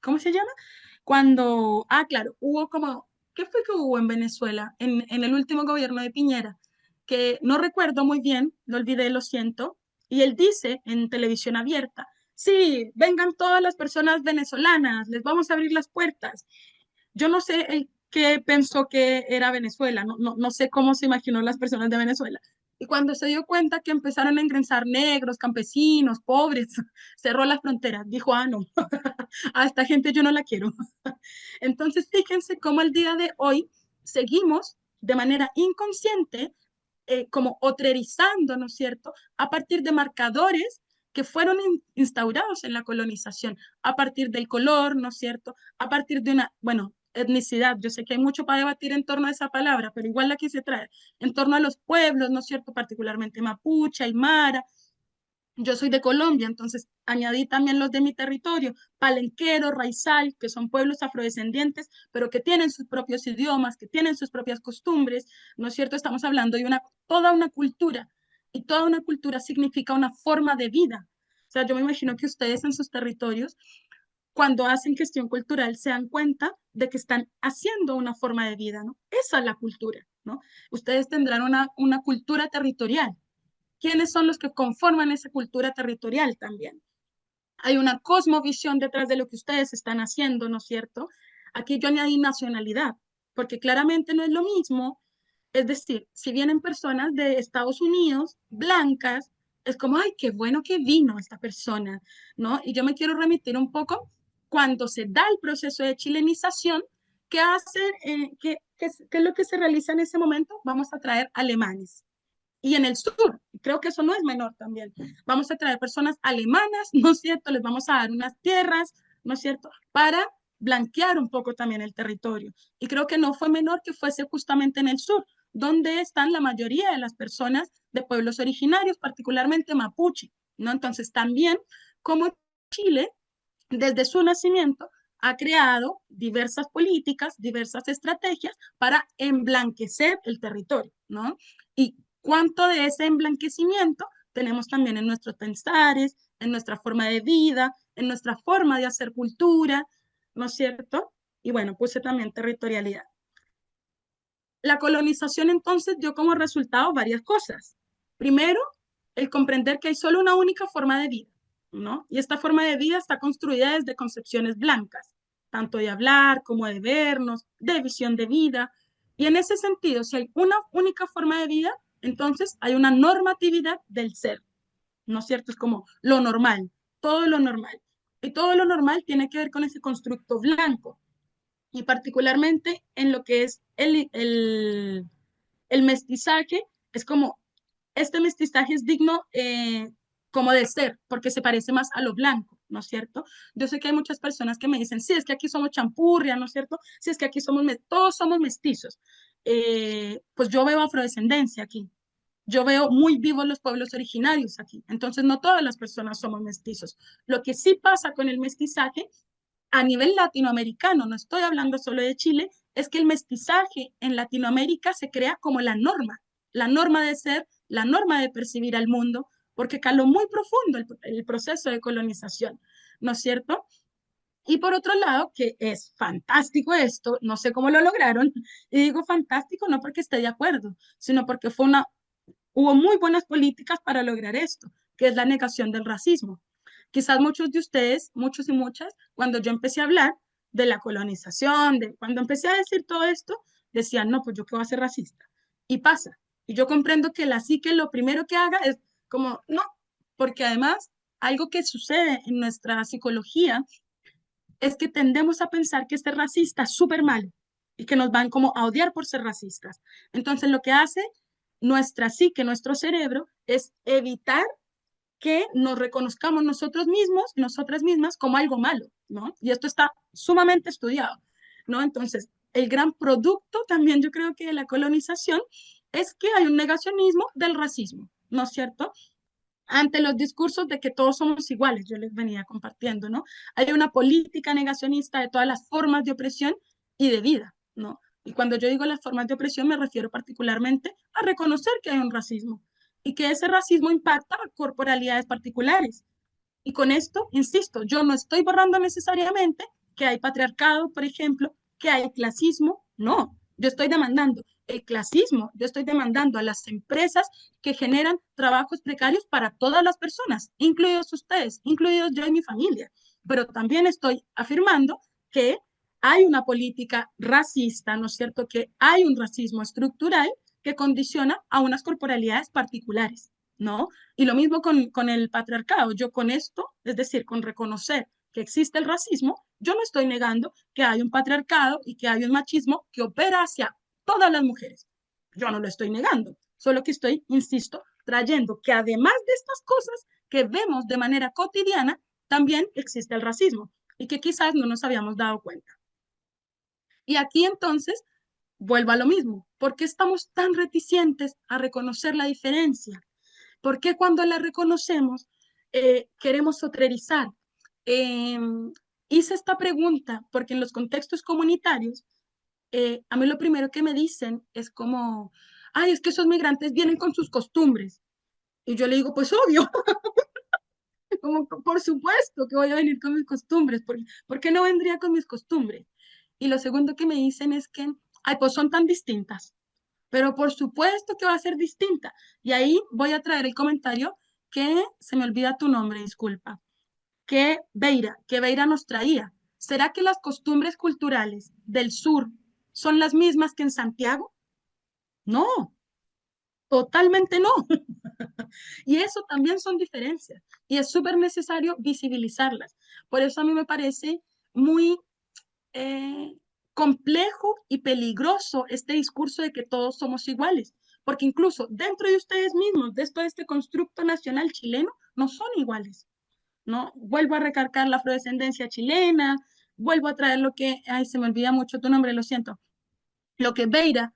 ¿cómo se llama? Cuando, claro, hubo como, ¿qué fue que hubo en Venezuela en el último gobierno de Piñera? Que no recuerdo muy bien, lo olvidé, lo siento, y él dice en televisión abierta, sí, vengan todas las personas venezolanas, les vamos a abrir las puertas. Yo no sé el qué pensó que era Venezuela, no sé cómo se imaginó las personas de Venezuela. Y cuando se dio cuenta que empezaron a ingresar negros, campesinos, pobres, cerró las fronteras. Dijo, no, a esta gente yo no la quiero. Entonces, fíjense cómo el día de hoy seguimos de manera inconsciente, como otrerizando, ¿no es cierto?, a partir de marcadores que fueron instaurados en la colonización, a partir del color, ¿no es cierto?, a partir de una, bueno, etnicidad. Yo sé que hay mucho para debatir en torno a esa palabra, pero igual la que se trae, en torno a los pueblos, ¿no es cierto?, particularmente mapuche, aymara. Yo soy de Colombia, entonces añadí también los de mi territorio, Palenquero, Raizal, que son pueblos afrodescendientes, pero que tienen sus propios idiomas, que tienen sus propias costumbres, ¿no es cierto? Estamos hablando de toda una cultura, y toda una cultura significa una forma de vida. O sea, yo me imagino que ustedes en sus territorios, cuando hacen gestión cultural, se dan cuenta de que están haciendo una forma de vida, ¿no? Esa es la cultura, ¿no? Ustedes tendrán una cultura territorial. ¿Quiénes son los que conforman esa cultura territorial también? Hay una cosmovisión detrás de lo que ustedes están haciendo, ¿no es cierto? Aquí yo añadí nacionalidad, porque claramente no es lo mismo. Es decir, si vienen personas de Estados Unidos, blancas, es como, ay, qué bueno que vino esta persona, ¿no? Y yo me quiero remitir un poco cuando se da el proceso de chilenización, ¿qué hace, qué es lo que se realiza en ese momento? Vamos a traer alemanes, y en el sur. Creo que eso no es menor también. Vamos a traer personas alemanas, ¿no es cierto? Les vamos a dar unas tierras, ¿no es cierto? Para blanquear un poco también el territorio. Y creo que no fue menor que fuese justamente en el sur, donde están la mayoría de las personas de pueblos originarios, particularmente mapuche, ¿no? Entonces también, como Chile, desde su nacimiento, ha creado diversas políticas, diversas estrategias para emblanquecer el territorio, ¿no? Y cuánto de ese emblanquecimiento tenemos también en nuestros pensares, en nuestra forma de vida, en nuestra forma de hacer cultura, ¿no es cierto? Y bueno, puse también territorialidad. La colonización entonces dio como resultado varias cosas. Primero, el comprender que hay solo una única forma de vida, ¿no? Y esta forma de vida está construida desde concepciones blancas, tanto de hablar como de vernos, de visión de vida. Y en ese sentido, si hay una única forma de vida, entonces hay una normatividad del ser, ¿no es cierto? Es como lo normal, todo lo normal. Y todo lo normal tiene que ver con ese constructo blanco, y particularmente en lo que es el mestizaje, es como, este mestizaje es digno, como de ser, porque se parece más a lo blanco, ¿no es cierto? Yo sé que hay muchas personas que me dicen, sí, es que aquí somos champurria, ¿no es cierto? Sí, es que aquí todos somos mestizos. Pues yo veo afrodescendencia aquí. Yo veo muy vivos los pueblos originarios aquí. Entonces, no todas las personas somos mestizos. Lo que sí pasa con el mestizaje a nivel latinoamericano, no estoy hablando solo de Chile, es que el mestizaje en Latinoamérica se crea como la norma de ser, la norma de percibir al mundo, porque caló muy profundo el proceso de colonización, ¿no es cierto? Y por otro lado, que es fantástico esto, no sé cómo lo lograron, y digo fantástico no porque esté de acuerdo, sino porque hubo muy buenas políticas para lograr esto, que es la negación del racismo. Quizás muchos de ustedes, muchos y muchas, cuando yo empecé a hablar de la colonización, cuando empecé a decir todo esto, decían, no, pues yo qué voy a ser racista. Y pasa. Y yo comprendo que la psique lo primero que haga es como, no, porque además algo que sucede en nuestra psicología es que tendemos a pensar que este racista es súper malo y que nos van como a odiar por ser racistas. Entonces, lo que hace nuestra psique, nuestro cerebro, es evitar que nos reconozcamos nosotros mismos, nosotras mismas, como algo malo, ¿no? Y esto está sumamente estudiado, ¿no? Entonces, el gran producto también yo creo que de la colonización es que hay un negacionismo del racismo, ¿no es cierto? Ante los discursos de que todos somos iguales, yo les venía compartiendo, ¿no? Hay una política negacionista de todas las formas de opresión y de vida, ¿no? Y cuando yo digo las formas de opresión me refiero particularmente a reconocer que hay un racismo y que ese racismo impacta a corporalidades particulares. Y con esto, insisto, yo no estoy borrando necesariamente que hay patriarcado, por ejemplo, que hay clasismo, no, yo estoy demandando el clasismo, yo estoy demandando a las empresas que generan trabajos precarios para todas las personas, incluidos ustedes, incluidos yo y mi familia, pero también estoy afirmando que hay una política racista, ¿no es cierto? Que hay un racismo estructural que condiciona a unas corporalidades particulares, ¿no? Y lo mismo con el patriarcado. Yo con esto, es decir, con reconocer que existe el racismo, yo no estoy negando que hay un patriarcado y que hay un machismo que opera hacia todas las mujeres. Yo no lo estoy negando, solo que estoy, insisto, trayendo que además de estas cosas que vemos de manera cotidiana, también existe el racismo y que quizás no nos habíamos dado cuenta. Y aquí entonces vuelvo a lo mismo. ¿Por qué estamos tan reticentes a reconocer la diferencia? ¿Por qué cuando la reconocemos queremos sotrerizar? Eh, Hice esta pregunta porque en los contextos comunitarios, a mí lo primero que me dicen es como, ay, es que esos migrantes vienen con sus costumbres. Y yo le digo, pues obvio, como, por supuesto que voy a venir con mis costumbres. ¿Por qué no vendría con mis costumbres? Y lo segundo que me dicen es que, ay, pues son tan distintas. Pero por supuesto que va a ser distinta. Y ahí voy a traer el comentario que se me olvida tu nombre, disculpa, que Beira nos traía. ¿Será que las costumbres culturales del sur son las mismas que en Santiago? No, totalmente no. Y eso también son diferencias. Y es súper necesario visibilizarlas. Por eso a mí me parece muy eh, complejo y peligroso este discurso de que todos somos iguales, porque incluso dentro de ustedes mismos, de este constructo nacional chileno, no son iguales, ¿no? Vuelvo a recalcar la afrodescendencia chilena, vuelvo a traer lo que, ay, se me olvida mucho tu nombre, lo siento, lo que Beira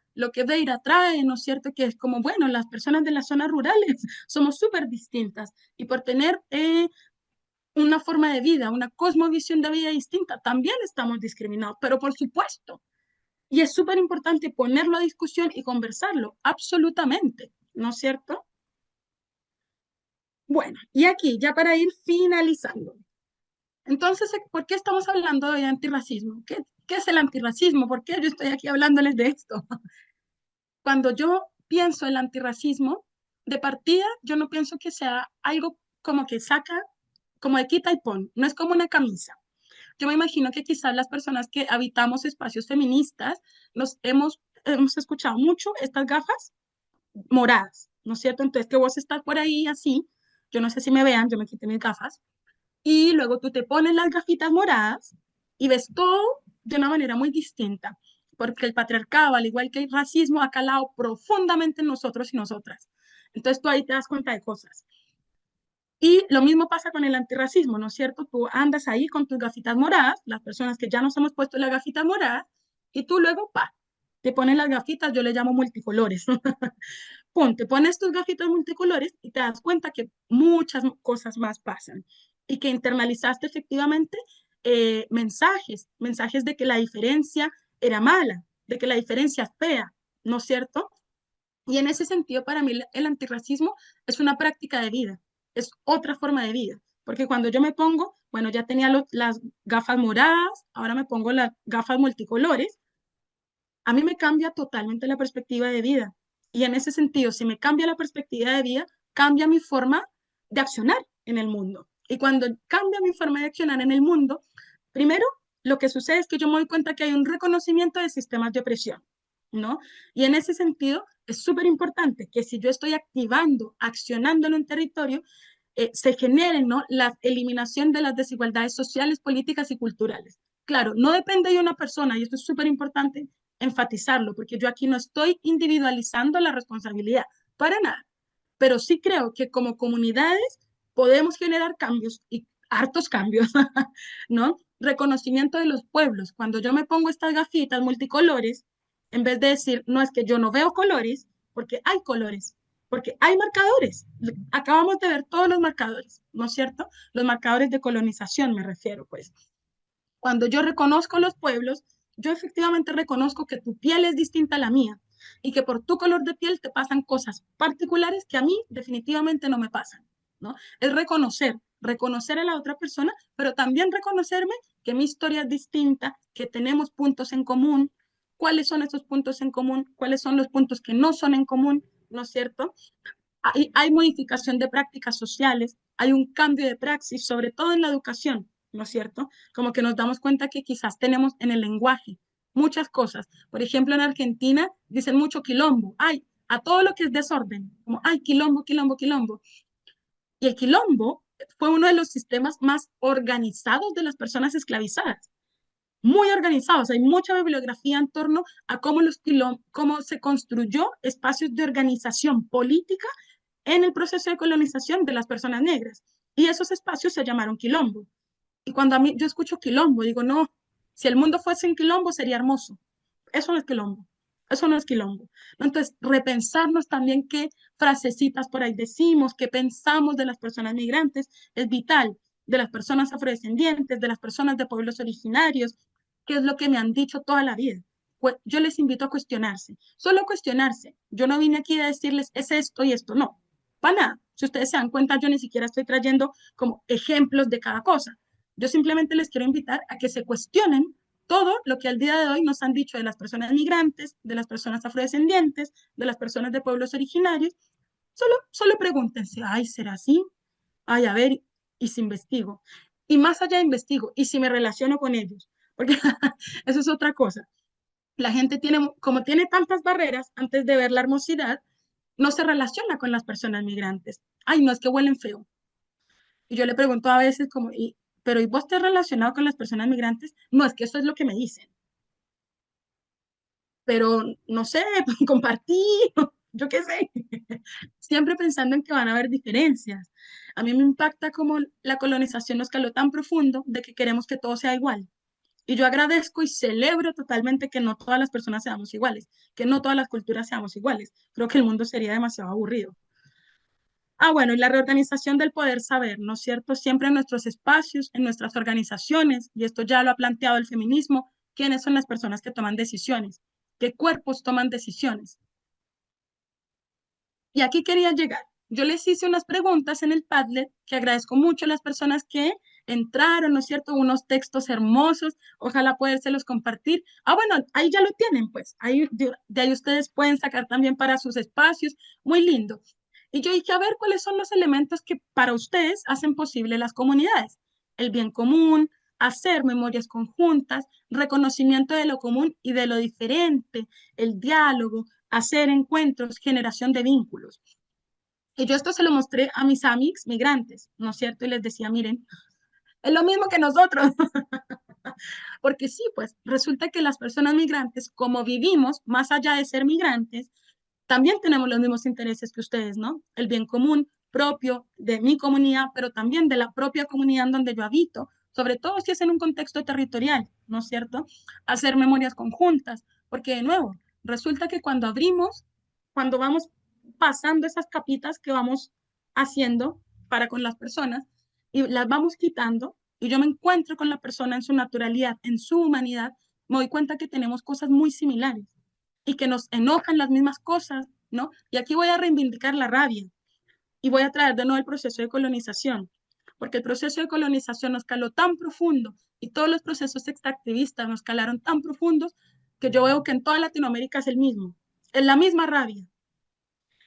trae, ¿no es cierto? Que es como, bueno, las personas de las zonas rurales somos súper distintas y por tener una forma de vida, una cosmovisión de vida distinta, también estamos discriminados, pero por supuesto. Y es súper importante ponerlo a discusión y conversarlo, absolutamente, ¿no es cierto? Bueno, y aquí, ya para ir finalizando. Entonces, ¿por qué estamos hablando de antirracismo? ¿Qué es el antirracismo? ¿Por qué yo estoy aquí hablándoles de esto? Cuando yo pienso el antirracismo, de partida, yo no pienso que sea algo como que saca, como de quita y pon, no es como una camisa. Yo me imagino que quizás las personas que habitamos espacios feministas hemos escuchado mucho estas gafas moradas, ¿no es cierto? Entonces, que vos estás por ahí así, yo no sé si me vean, yo me quité mis gafas, y luego tú te pones las gafitas moradas y ves todo de una manera muy distinta, porque el patriarcado, al igual que el racismo, ha calado profundamente en nosotros y nosotras. Entonces, tú ahí te das cuenta de cosas. Y lo mismo pasa con el antirracismo, ¿no es cierto? Tú andas ahí con tus gafitas moradas, las personas que ya nos hemos puesto la gafita morada, y tú luego, pa, te pones las gafitas, yo le llamo multicolores. Pum, te pones tus gafitas multicolores y te das cuenta que muchas cosas más pasan y que internalizaste efectivamente mensajes de que la diferencia era mala, de que la diferencia es fea, ¿no es cierto? Y en ese sentido, para mí, el antirracismo es una práctica de vida, es otra forma de vida. Porque cuando yo me pongo, bueno, ya tenía las gafas moradas, ahora me pongo las gafas multicolores, a mí me cambia totalmente la perspectiva de vida. Y en ese sentido, si me cambia la perspectiva de vida, cambia mi forma de accionar en el mundo. Y cuando cambia mi forma de accionar en el mundo, primero, lo que sucede es que yo me doy cuenta que hay un reconocimiento de sistemas de opresión, ¿no? Y en ese sentido, es súper importante que si yo estoy activando, accionando en un territorio, se generen, ¿no?, la eliminación de las desigualdades sociales, políticas y culturales. Claro, no depende de una persona, y esto es súper importante enfatizarlo, porque yo aquí no estoy individualizando la responsabilidad, para nada, pero sí creo que como comunidades podemos generar cambios y hartos cambios, ¿no? Reconocimiento de los pueblos. Cuando yo me pongo estas gafitas multicolores, en vez de decir, no es que yo no veo colores, porque hay marcadores. Acabamos de ver todos los marcadores, ¿no es cierto? Los marcadores de colonización me refiero, pues. Cuando yo reconozco los pueblos, yo efectivamente reconozco que tu piel es distinta a la mía y que por tu color de piel te pasan cosas particulares que a mí definitivamente no me pasan, ¿no? Es reconocer a la otra persona, pero también reconocerme que mi historia es distinta, que tenemos puntos en común. ¿Cuáles son esos puntos en común? ¿Cuáles son los puntos que no son en común? ¿No es cierto? Hay modificación de prácticas sociales, hay un cambio de praxis, sobre todo en la educación, ¿no es cierto? Como que nos damos cuenta que quizás tenemos en el lenguaje muchas cosas. Por ejemplo, en Argentina dicen mucho quilombo, ay, a todo lo que es desorden, como, ay, quilombo, quilombo, quilombo. Y el quilombo fue uno de los sistemas más organizados de las personas esclavizadas, muy organizados. Hay mucha bibliografía en torno a cómo se construyó espacios de organización política en el proceso de colonización de las personas negras. Y esos espacios se llamaron quilombo. Y cuando a mí yo escucho quilombo, digo, no, si el mundo fuese un quilombo sería hermoso. Eso no es quilombo. Eso no es quilombo. Entonces, repensarnos también qué frasecitas por ahí decimos, qué pensamos de las personas migrantes, es vital, de las personas afrodescendientes, de las personas de pueblos originarios, qué es lo que me han dicho toda la vida. Pues yo les invito a cuestionarse, solo cuestionarse. Yo no vine aquí a decirles es esto y esto, no, para nada. Si ustedes se dan cuenta, yo ni siquiera estoy trayendo como ejemplos de cada cosa. Yo simplemente les quiero invitar a que se cuestionen todo lo que al día de hoy nos han dicho de las personas migrantes, de las personas afrodescendientes, de las personas de pueblos originarios. Solo pregúntense, ay, ¿será así? Ay, a ver, y si investigo. Y más allá de investigo, y si me relaciono con ellos, porque eso es otra cosa. La gente tiene, como tiene tantas barreras antes de ver la hermosidad, no se relaciona con las personas migrantes. Ay, no, es que huelen feo. Y yo le pregunto a veces como, pero ¿y vos te has relacionado con las personas migrantes? No, es que eso es lo que me dicen. Pero no sé, compartí, yo qué sé. Siempre pensando en que van a haber diferencias. A mí me impacta como la colonización nos caló tan profundo de que queremos que todo sea igual. Y yo agradezco y celebro totalmente que no todas las personas seamos iguales, que no todas las culturas seamos iguales. Creo que el mundo sería demasiado aburrido. Ah, bueno, y la reorganización del poder saber, ¿no es cierto? Siempre en nuestros espacios, en nuestras organizaciones, y esto ya lo ha planteado el feminismo, quiénes son las personas que toman decisiones, qué cuerpos toman decisiones. Y aquí quería llegar. Yo les hice unas preguntas en el Padlet que agradezco mucho a las personas que entraron, ¿no es cierto? Unos textos hermosos, ojalá podérselos compartir. Ah, bueno, ahí ya lo tienen, pues. Ahí, de ahí ustedes pueden sacar también para sus espacios. Muy lindo. Y yo dije, a ver, ¿cuáles son los elementos que para ustedes hacen posible las comunidades? El bien común, hacer memorias conjuntas, reconocimiento de lo común y de lo diferente, el diálogo, hacer encuentros, generación de vínculos. Y yo esto se lo mostré a mis amigos migrantes, ¿no es cierto? Y les decía, miren, es lo mismo que nosotros, porque sí, pues resulta que las personas migrantes, como vivimos más allá de ser migrantes, también tenemos los mismos intereses que ustedes, ¿no? El bien común propio de mi comunidad, pero también de la propia comunidad en donde yo habito, sobre todo si es en un contexto territorial, ¿no es cierto? Hacer memorias conjuntas, porque de nuevo, resulta que cuando vamos pasando esas capitas que vamos haciendo para con las personas y las vamos quitando, y yo me encuentro con la persona en su naturalidad, en su humanidad, me doy cuenta que tenemos cosas muy similares y que nos enojan las mismas cosas, ¿no? Y aquí voy a reivindicar la rabia y voy a traer de nuevo el proceso de colonización, porque el proceso de colonización nos caló tan profundo y todos los procesos extractivistas nos calaron tan profundos que yo veo que en toda Latinoamérica es el mismo, es la misma rabia.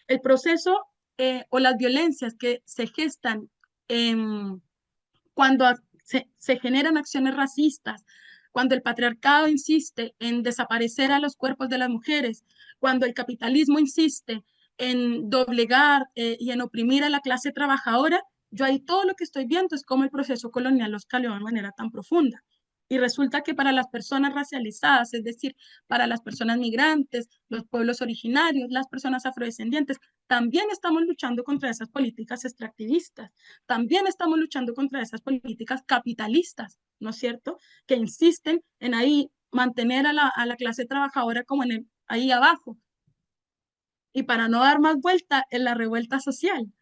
El proceso o las violencias que se gestan cuando se generan acciones racistas, cuando el patriarcado insiste en desaparecer a los cuerpos de las mujeres, cuando el capitalismo insiste en doblegar y en oprimir a la clase trabajadora, yo ahí todo lo que estoy viendo es cómo el proceso colonial los caleó de manera tan profunda. Y resulta que para las personas racializadas, es decir, para las personas migrantes, los pueblos originarios, las personas afrodescendientes, también estamos luchando contra esas políticas extractivistas, también estamos luchando contra esas políticas capitalistas, ¿no es cierto? Que insisten en ahí mantener a la clase trabajadora como ahí abajo. Y para no dar más vuelta, en la revuelta social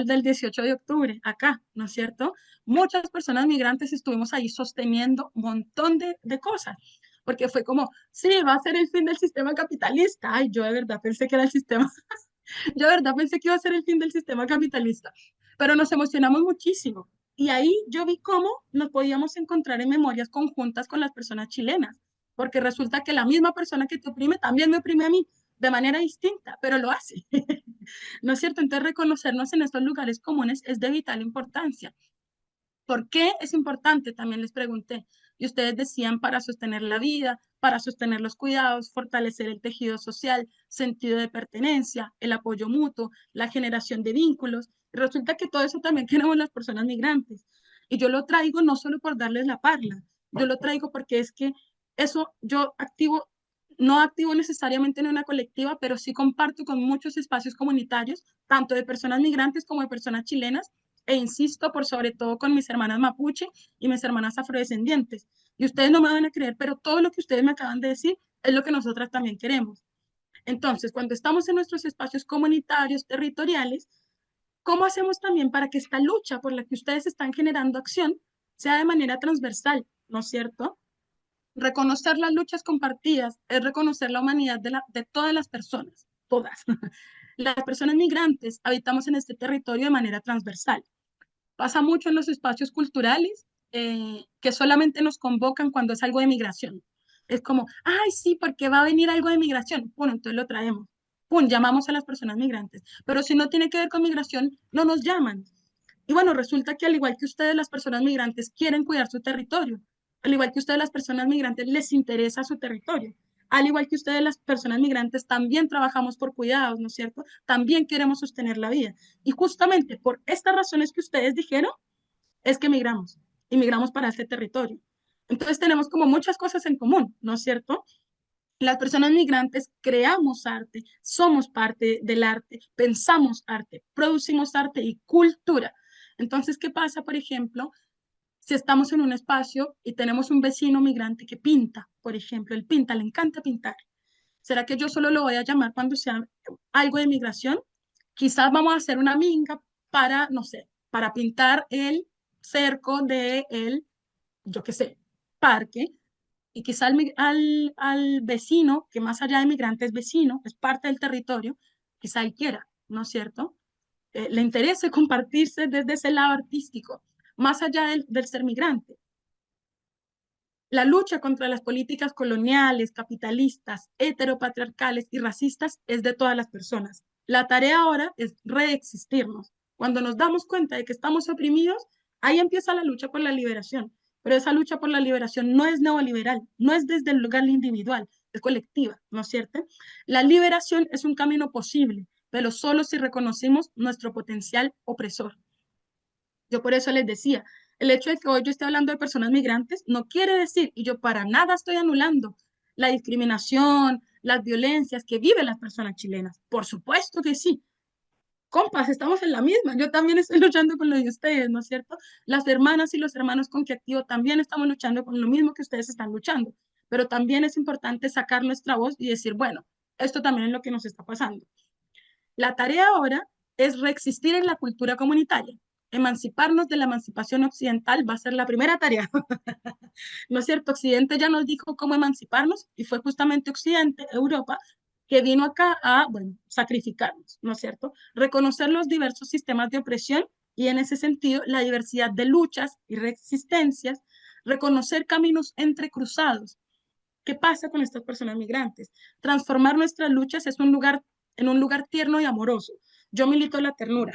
del 18 de octubre, acá, ¿no es cierto? Muchas personas migrantes estuvimos ahí sosteniendo un montón de cosas, porque fue como, sí, va a ser el fin del sistema capitalista. Ay, yo de verdad pensé que era el sistema, yo de verdad pensé que iba a ser el fin del sistema capitalista, pero nos emocionamos muchísimo. Y ahí yo vi cómo nos podíamos encontrar en memorias conjuntas con las personas chilenas, porque resulta que la misma persona que te oprime también me oprime a mí, de manera distinta, pero lo hace. ¿No es cierto? Entonces reconocernos en estos lugares comunes es de vital importancia. ¿Por qué es importante? También les pregunté. Y ustedes decían para sostener la vida, para sostener los cuidados, fortalecer el tejido social, sentido de pertenencia, el apoyo mutuo, la generación de vínculos. Y resulta que todo eso también queremos las personas migrantes. Y yo lo traigo no solo por darles la parla, yo lo traigo porque es que eso yo activo, no activo necesariamente en una colectiva, pero sí comparto con muchos espacios comunitarios, tanto de personas migrantes como de personas chilenas, e insisto, por sobre todo con mis hermanas mapuche y mis hermanas afrodescendientes. Y ustedes no me van a creer, pero todo lo que ustedes me acaban de decir es lo que nosotras también queremos. Entonces, cuando estamos en nuestros espacios comunitarios, territoriales, ¿cómo hacemos también para que esta lucha por la que ustedes están generando acción sea de manera transversal? ¿No es cierto? Reconocer las luchas compartidas es reconocer la humanidad de todas las personas, todas. Las personas migrantes habitamos en este territorio de manera transversal. Pasa mucho en los espacios culturales que solamente nos convocan cuando es algo de migración. Es como, ay, sí, porque va a venir algo de migración. Bueno, entonces lo traemos. Pum, llamamos a las personas migrantes. Pero si no tiene que ver con migración, no nos llaman. Y bueno, resulta que al igual que ustedes, las personas migrantes quieren cuidar su territorio. Al igual que ustedes, las personas migrantes les interesa su territorio. Al igual que ustedes, las personas migrantes también trabajamos por cuidados, ¿no es cierto? También queremos sostener la vida. Y justamente por estas razones que ustedes dijeron, es que migramos. Y migramos para este territorio. Entonces tenemos como muchas cosas en común, ¿no es cierto? Las personas migrantes creamos arte, somos parte del arte, pensamos arte, producimos arte y cultura. Entonces, ¿qué pasa, por ejemplo, si estamos en un espacio y tenemos un vecino migrante que pinta, por ejemplo, él pinta, le encanta pintar? ¿Será que yo solo lo voy a llamar cuando sea algo de migración? Quizás vamos a hacer una minga para, no sé, para pintar el cerco de el, yo qué sé, parque, y quizá al vecino, que más allá de migrante es vecino, es parte del territorio, quizá él quiera, ¿no es cierto? Le interese compartirse desde ese lado artístico, más allá del ser migrante. La lucha contra las políticas coloniales, capitalistas, heteropatriarcales y racistas es de todas las personas. La tarea ahora es reexistirnos. Cuando nos damos cuenta de que estamos oprimidos, ahí empieza la lucha por la liberación. Pero esa lucha por la liberación no es neoliberal, no es desde el lugar individual, es colectiva, ¿no es cierto? La liberación es un camino posible, pero solo si reconocemos nuestro potencial opresor. Yo por eso les decía, el hecho de que hoy yo esté hablando de personas migrantes no quiere decir, y yo para nada estoy anulando la discriminación, las violencias que viven las personas chilenas. Por supuesto que sí. Compas, estamos en la misma. Yo también estoy luchando con lo de ustedes, ¿no es cierto? Las hermanas y los hermanos con que activo también estamos luchando con lo mismo que ustedes están luchando. Pero también es importante sacar nuestra voz y decir, bueno, esto también es lo que nos está pasando. La tarea ahora es reexistir en la cultura comunitaria. emanciparnos de la emancipación occidental va a ser la primera tarea. ¿No es cierto? Occidente ya nos dijo cómo emanciparnos y fue justamente Occidente, Europa, que vino acá a, bueno, sacrificarnos, ¿no es cierto? Reconocer los diversos sistemas de opresión y en ese sentido la diversidad de luchas y resistencias, reconocer caminos entrecruzados. ¿Qué pasa con estas personas migrantes? Transformar nuestras luchas es un lugar, en un lugar tierno y amoroso. Yo milito la ternura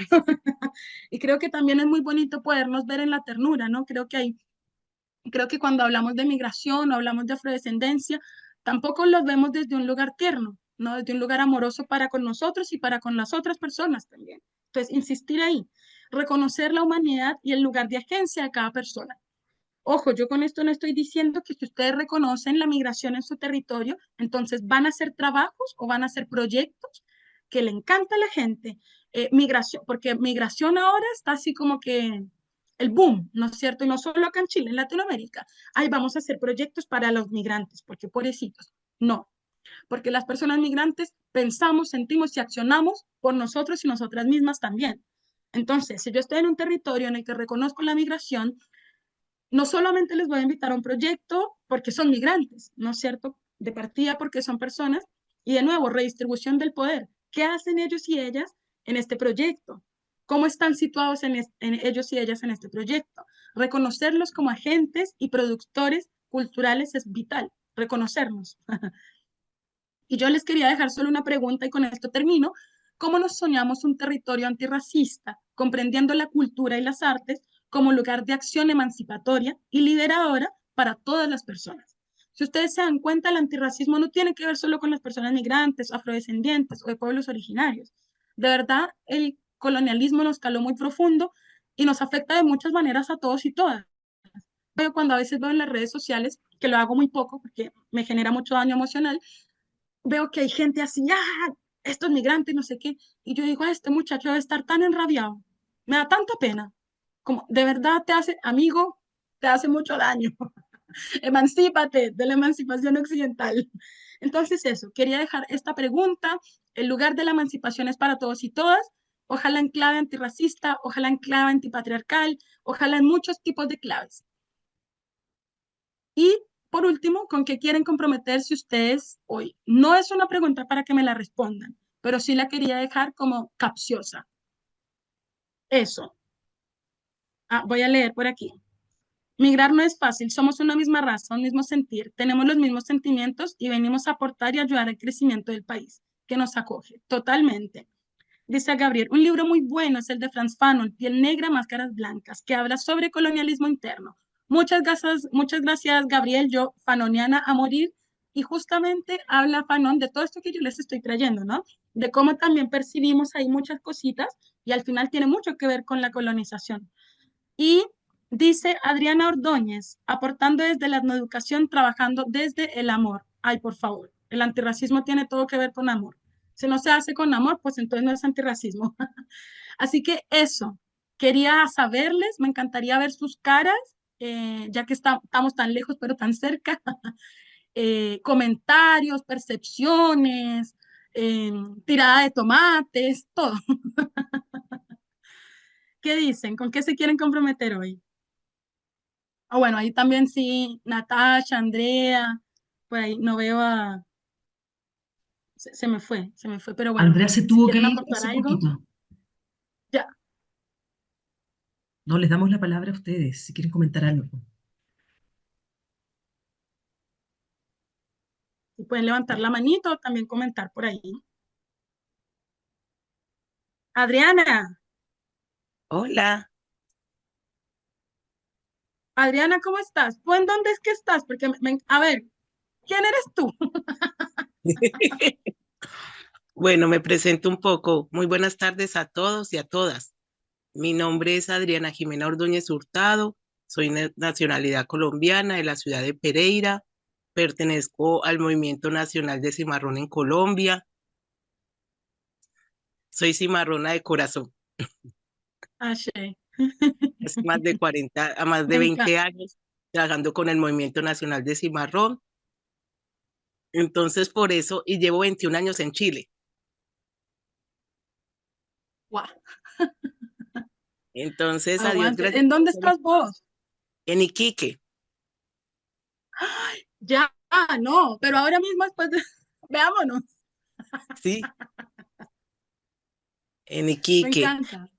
y creo que también es muy bonito podernos ver en la ternura, ¿no? Creo que cuando hablamos de migración o hablamos de afrodescendencia, tampoco los vemos desde un lugar tierno, ¿no? Desde un lugar amoroso para con nosotros y para con las otras personas también. Entonces, insistir ahí, reconocer la humanidad y el lugar de agencia de cada persona. Ojo, yo con esto no estoy diciendo que si ustedes reconocen la migración en su territorio, entonces van a hacer trabajos o van a hacer proyectos que le encanta a la gente. Migración, porque migración ahora está así como que el boom, ¿no es cierto? Y no solo acá en Chile, en Latinoamérica. Ahí vamos a hacer proyectos para los migrantes, porque pobrecitos. No, porque las personas migrantes pensamos, sentimos y accionamos por nosotros y nosotras mismas también. Entonces, si yo estoy en un territorio en el que reconozco la migración, no solamente les voy a invitar a un proyecto porque son migrantes, ¿no es cierto? De partida porque son personas y de nuevo, redistribución del poder. ¿Qué hacen ellos y ellas en este proyecto? ¿Cómo están situados en ellos y ellas en este proyecto? Reconocerlos como agentes y productores culturales es vital, reconocernos. Y yo les quería dejar solo una pregunta y con esto termino. ¿Cómo nos soñamos un territorio antirracista, comprendiendo la cultura y las artes como lugar de acción emancipatoria y liberadora para todas las personas? Si ustedes se dan cuenta, el antirracismo no tiene que ver solo con las personas migrantes, afrodescendientes o de pueblos originarios. De verdad, el colonialismo nos caló muy profundo y nos afecta de muchas maneras a todos y todas. Pero cuando a veces veo en las redes sociales, que lo hago muy poco porque me genera mucho daño emocional, veo que hay gente así, ah, estos migrantes, no sé qué, y yo digo, este muchacho debe estar tan enrabiado, me da tanta pena, como de verdad te hace, amigo, te hace mucho daño, emancípate de la emancipación occidental. Entonces eso, quería dejar esta pregunta, el lugar de la emancipación es para todos y todas, ojalá en clave antirracista, ojalá en clave antipatriarcal, ojalá en muchos tipos de claves. Y por último, ¿con qué quieren comprometerse ustedes hoy? No es una pregunta para que me la respondan, pero sí la quería dejar como capciosa. Eso. Voy a leer por aquí. Migrar no es fácil, somos una misma raza, un mismo sentir, tenemos los mismos sentimientos y venimos a aportar y ayudar al crecimiento del país que nos acoge. Totalmente. Dice Gabriel, un libro muy bueno es el de Franz Fanon, Piel Negra, Máscaras Blancas, que habla sobre colonialismo interno. Muchas gracias, Gabriel. Yo, fanoniana a morir, y justamente habla Fanon de todo esto que yo les estoy trayendo, ¿no? De cómo también percibimos ahí muchas cositas y al final tiene mucho que ver con la colonización. Y dice Adriana Ordóñez, aportando desde la educación, trabajando desde el amor. Ay, por favor, el antirracismo tiene todo que ver con amor. Si no se hace con amor, pues entonces no es antirracismo. Así que eso, quería saberles, me encantaría ver sus caras, ya que estamos tan lejos pero tan cerca. Comentarios, percepciones, tirada de tomates, todo. ¿Qué dicen? ¿Con qué se quieren comprometer hoy? Bueno, ahí también sí, Natasha, Andrea, por ahí no veo a... se me fue, pero bueno, Andrea se si tuvo que quieren ir aportar hace algo, poquito. ya, No, les damos la palabra a ustedes si quieren comentar algo. si pueden levantar la manito o también comentar por ahí. Adriana, Hola. Adriana, ¿cómo estás? ¿Tú en dónde es que estás? Porque, a ver, ¿quién eres tú? Bueno, me presento un poco. Muy buenas tardes a todos y a todas. Mi nombre es Adriana Jimena Ordóñez Hurtado. Soy nacionalidad colombiana de la ciudad de Pereira. Pertenezco al Movimiento Nacional de Cimarrón en Colombia. Soy cimarrona de corazón. Ashe, Hace más de 40, a más me de encanta. 20 años trabajando con el Movimiento Nacional de Cimarrón. Entonces, por eso, y llevo 21 años en Chile. Guau. Entonces, a Dios Aguante. gracias. ¿En dónde estás vos? En Iquique, Ya, no, pero ahora mismo después de... Veámonos. ¿sí? En Me Iquique. encanta.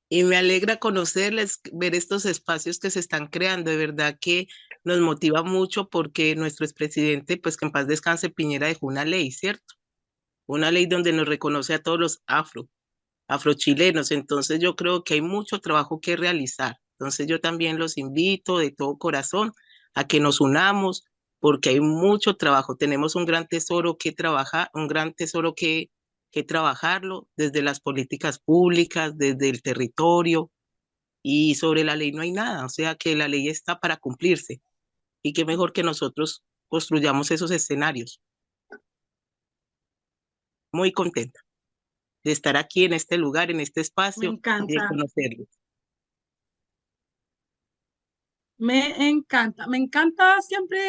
Y me alegra conocerles, ver estos espacios que se están creando. De verdad que nos motiva mucho porque nuestro expresidente, pues que en paz descanse, Piñera dejó una ley, ¿cierto? Una ley donde nos reconoce a todos los afrochilenos. Entonces yo creo que hay mucho trabajo que realizar. Entonces yo también los invito de todo corazón a que nos unamos porque hay mucho trabajo. Tenemos un gran tesoro que trabajar, un gran tesoro que trabajarlo desde las políticas públicas, desde el territorio y sobre la ley no hay nada. O sea que la ley está para cumplirse y qué mejor que nosotros construyamos esos escenarios. Muy contenta de estar aquí en este lugar, en este Me espacio y de encanta. conocerlos. Me encanta. Me encanta siempre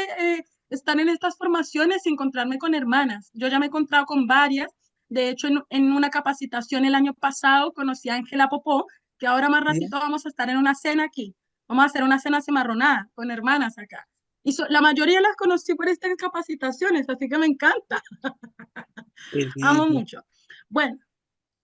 estar en estas formaciones y encontrarme con hermanas. Yo ya me he encontrado con varias. De hecho, en una capacitación el año pasado conocí a Ángela Popó, que ahora más ratito vamos a estar en una cena aquí. Vamos a hacer una cena cimarronada con hermanas acá. Y la mayoría las conocí por estas capacitaciones, así que me encanta. Qué Amo lindo. mucho. Bueno,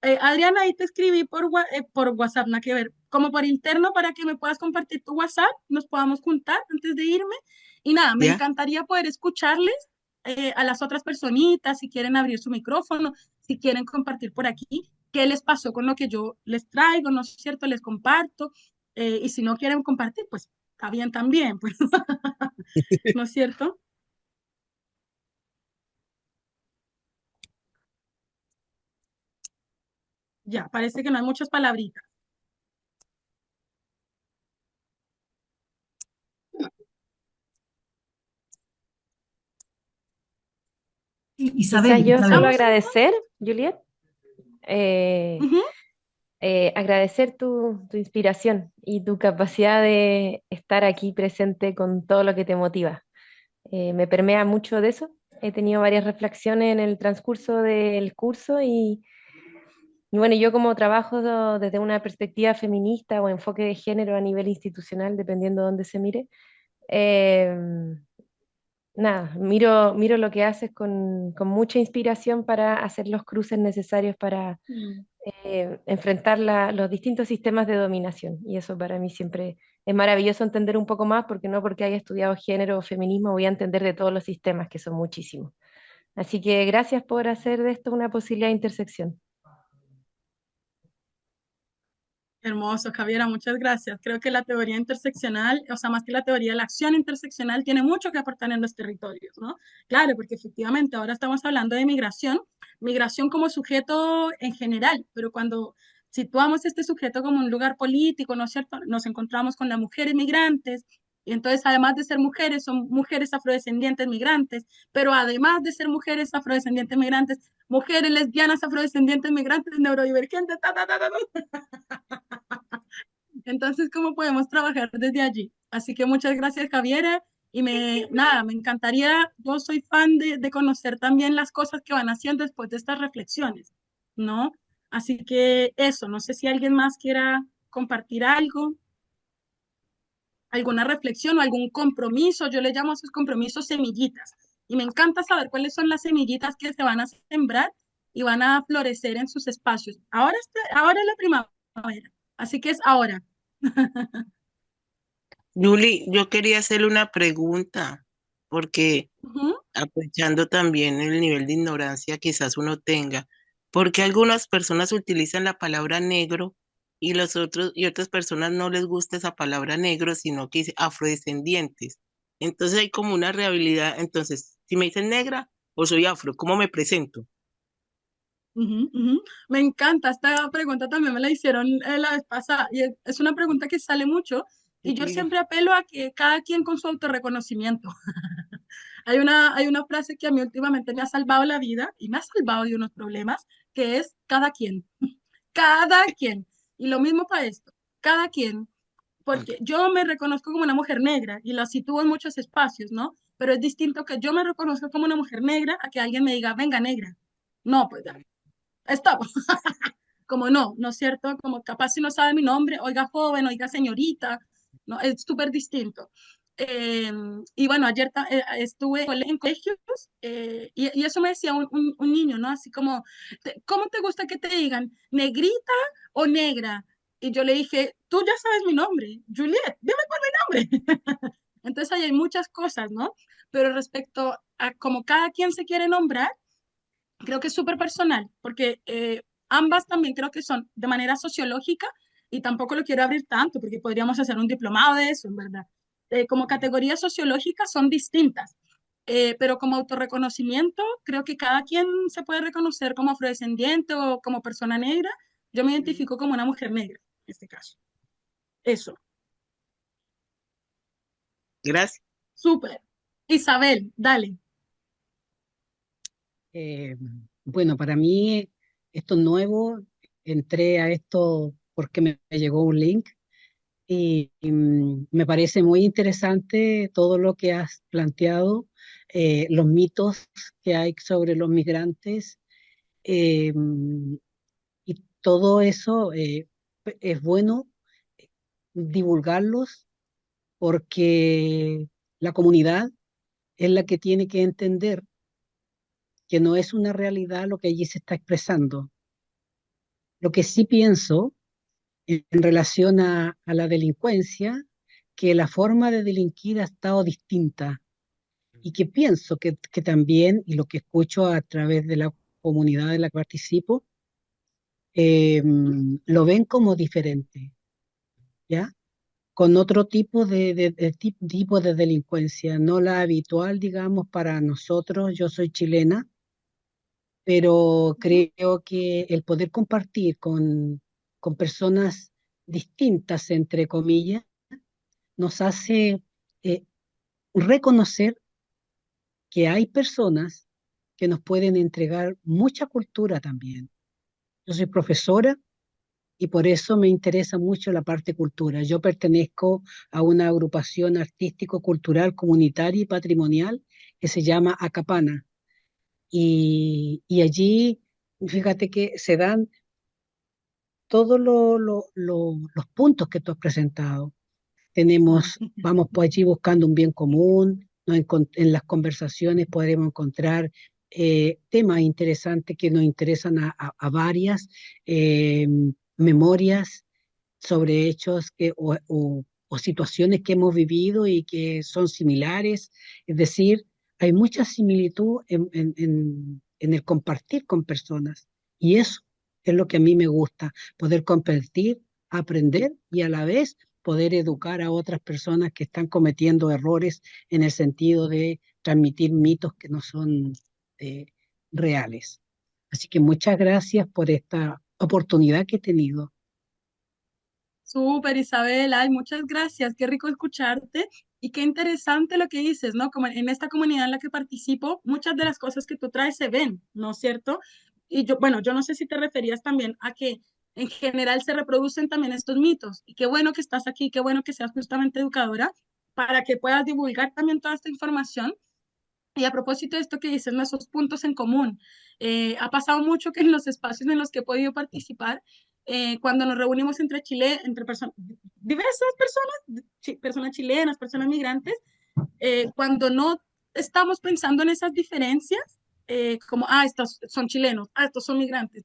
Adriana, ahí te escribí por WhatsApp, nada que ver, como por interno para que me puedas compartir tu WhatsApp, nos podamos juntar antes de irme. Y nada, me ¿Ya? encantaría poder escucharles a las otras personitas, si quieren abrir su micrófono, si quieren compartir por aquí, qué les pasó con lo que yo les traigo, ¿no es cierto? Les comparto. Y si no quieren compartir, pues está bien también, pues, ¿no es cierto? Ya, parece que no hay muchas palabritas. Isabel, Quizás yo solo Isabel. ¿Estamos? agradecer, Juliet, eh, Ujú. agradecer tu inspiración y tu capacidad de estar aquí presente con todo lo que te motiva. Me permea mucho de eso. He tenido varias reflexiones en el transcurso del curso y bueno, yo como trabajo desde una perspectiva feminista o enfoque de género a nivel institucional, dependiendo de dónde se mire, eh, nada, miro lo que haces con mucha inspiración para hacer los cruces necesarios para Mm. enfrentar los distintos sistemas de dominación. Y eso para mí siempre es maravilloso entender un poco más, porque no porque haya estudiado género o feminismo voy a entender de todos los sistemas, que son muchísimos. Así que gracias por hacer de esto una posibilidad de intersección. Hermoso, Javiera, muchas gracias. Creo que la teoría interseccional, o sea, más que la teoría, la acción interseccional tiene mucho que aportar en los territorios, ¿no? Claro, porque efectivamente ahora estamos hablando de migración, migración como sujeto en general, pero cuando situamos este sujeto como un lugar político, ¿no es cierto? Nos encontramos con las mujeres migrantes, y entonces además de ser mujeres, son mujeres afrodescendientes migrantes, pero además de ser mujeres afrodescendientes migrantes, mujeres lesbianas afrodescendientes migrantes neurodivergentes, ta, ta, ta, ta, ta. Entonces, ¿cómo podemos trabajar desde allí? Así que muchas gracias, Javiera. Y nada, me encantaría, yo soy fan de conocer también las cosas que van haciendo después de estas reflexiones, ¿no? Así que eso, no sé si alguien más quiera compartir algo, alguna reflexión o algún compromiso. Yo le llamo a esos compromisos semillitas. Y me encanta saber cuáles son las semillitas que se van a sembrar y van a florecer en sus espacios. Ahora es la primavera, así que es ahora. Julie, yo quería hacerle una pregunta, porque Ujú. aprovechando también el nivel de ignorancia quizás uno tenga, porque algunas personas utilizan la palabra negro y los otros y otras personas no les gusta esa palabra negro, sino que dice afrodescendientes. Entonces hay como una rehabilidad. Entonces, si me dicen negra o soy afro, ¿cómo me presento? Ujú, ujú. Me encanta, esta pregunta también me la hicieron la vez pasada y es una pregunta que sale mucho y yo Sí. siempre apelo a que cada quien con su autorreconocimiento. Hay una frase que a mí últimamente me ha salvado la vida y me ha salvado de unos problemas, que es cada quien, cada quien. Y lo mismo para esto, cada quien, porque yo me reconozco como una mujer negra y la sitúo en muchos espacios, ¿no? Pero es distinto que yo me reconozca como una mujer negra a que alguien me diga, venga negra. No, pues ya, stop. como no, ¿no es cierto? Como capaz si no sabe mi nombre, oiga joven, oiga señorita, ¿no? Es súper distinto. Eh, y bueno, ayer estuve en colegios y eso me decía un niño, ¿no? Así como, ¿cómo te gusta que te digan? ¿Negrita o negra? Y yo le dije, tú ya sabes mi nombre, Juliet, dime por mi nombre. Entonces ahí hay muchas cosas, ¿no? Pero respecto a cómo cada quien se quiere nombrar, creo que es súper personal, porque ambas también creo que son de manera sociológica y tampoco lo quiero abrir tanto, porque podríamos hacer un diplomado de eso, en verdad. Como categorías sociológicas son distintas, pero como autorreconocimiento, creo que cada quien se puede reconocer como afrodescendiente o como persona negra. Yo me identifico como una mujer negra, en este caso. Eso, Gracias. súper. Isabel, dale. Eh, bueno, para mí esto es nuevo. Entré a esto porque me llegó un link y me parece muy interesante todo lo que has planteado, los mitos que hay sobre los migrantes, eh, y todo eso. Es bueno divulgarlos porque la comunidad es la que tiene que entender que no es una realidad lo que allí se está expresando. Lo que sí pienso en relación a la delincuencia, que la forma de delinquir ha estado distinta y que pienso que también, y lo que escucho a través de la comunidad de la que participo, lo ven como diferente, ¿ya? Con otro tipo tipo de delincuencia, no la habitual, digamos, para nosotros. Yo soy chilena, pero creo que el poder compartir con personas distintas, entre comillas, nos hace eh, reconocer que hay personas que nos pueden entregar mucha cultura también. Yo soy profesora y por eso me interesa mucho la parte cultura. Yo pertenezco a una agrupación artístico-cultural, comunitaria y patrimonial que se llama Acapana. Y allí, fíjate que se dan todos los puntos que tú has presentado. Vamos por allí buscando un bien común, en las conversaciones podremos encontrar temas interesantes que nos interesan a varias, eh, memorias sobre hechos o situaciones que hemos vivido y que son similares. Es decir, hay mucha similitud en el compartir con personas. Y eso es lo que a mí me gusta, poder compartir, aprender y a la vez poder educar a otras personas que están cometiendo errores en el sentido de transmitir mitos que no son eh, reales. Así que muchas gracias por esta oportunidad que he tenido. Súper, Isabel, ay, muchas gracias, qué rico escucharte y qué interesante lo que dices, ¿no? Como en esta comunidad en la que participo, muchas de las cosas que tú traes se ven, ¿no es cierto? Y yo, bueno, yo no sé si te referías también a que en general se reproducen también estos mitos y qué bueno que estás aquí, qué bueno que seas justamente educadora para que puedas divulgar también toda esta información. Y a propósito de esto que dices, ¿no? Esos puntos en común, ha pasado mucho que en los espacios en los que he podido participar, cuando nos reunimos entre Chile, entre diversas personas, personas chilenas, personas migrantes, cuando no estamos pensando en esas diferencias, como, estos son chilenos, estos son migrantes,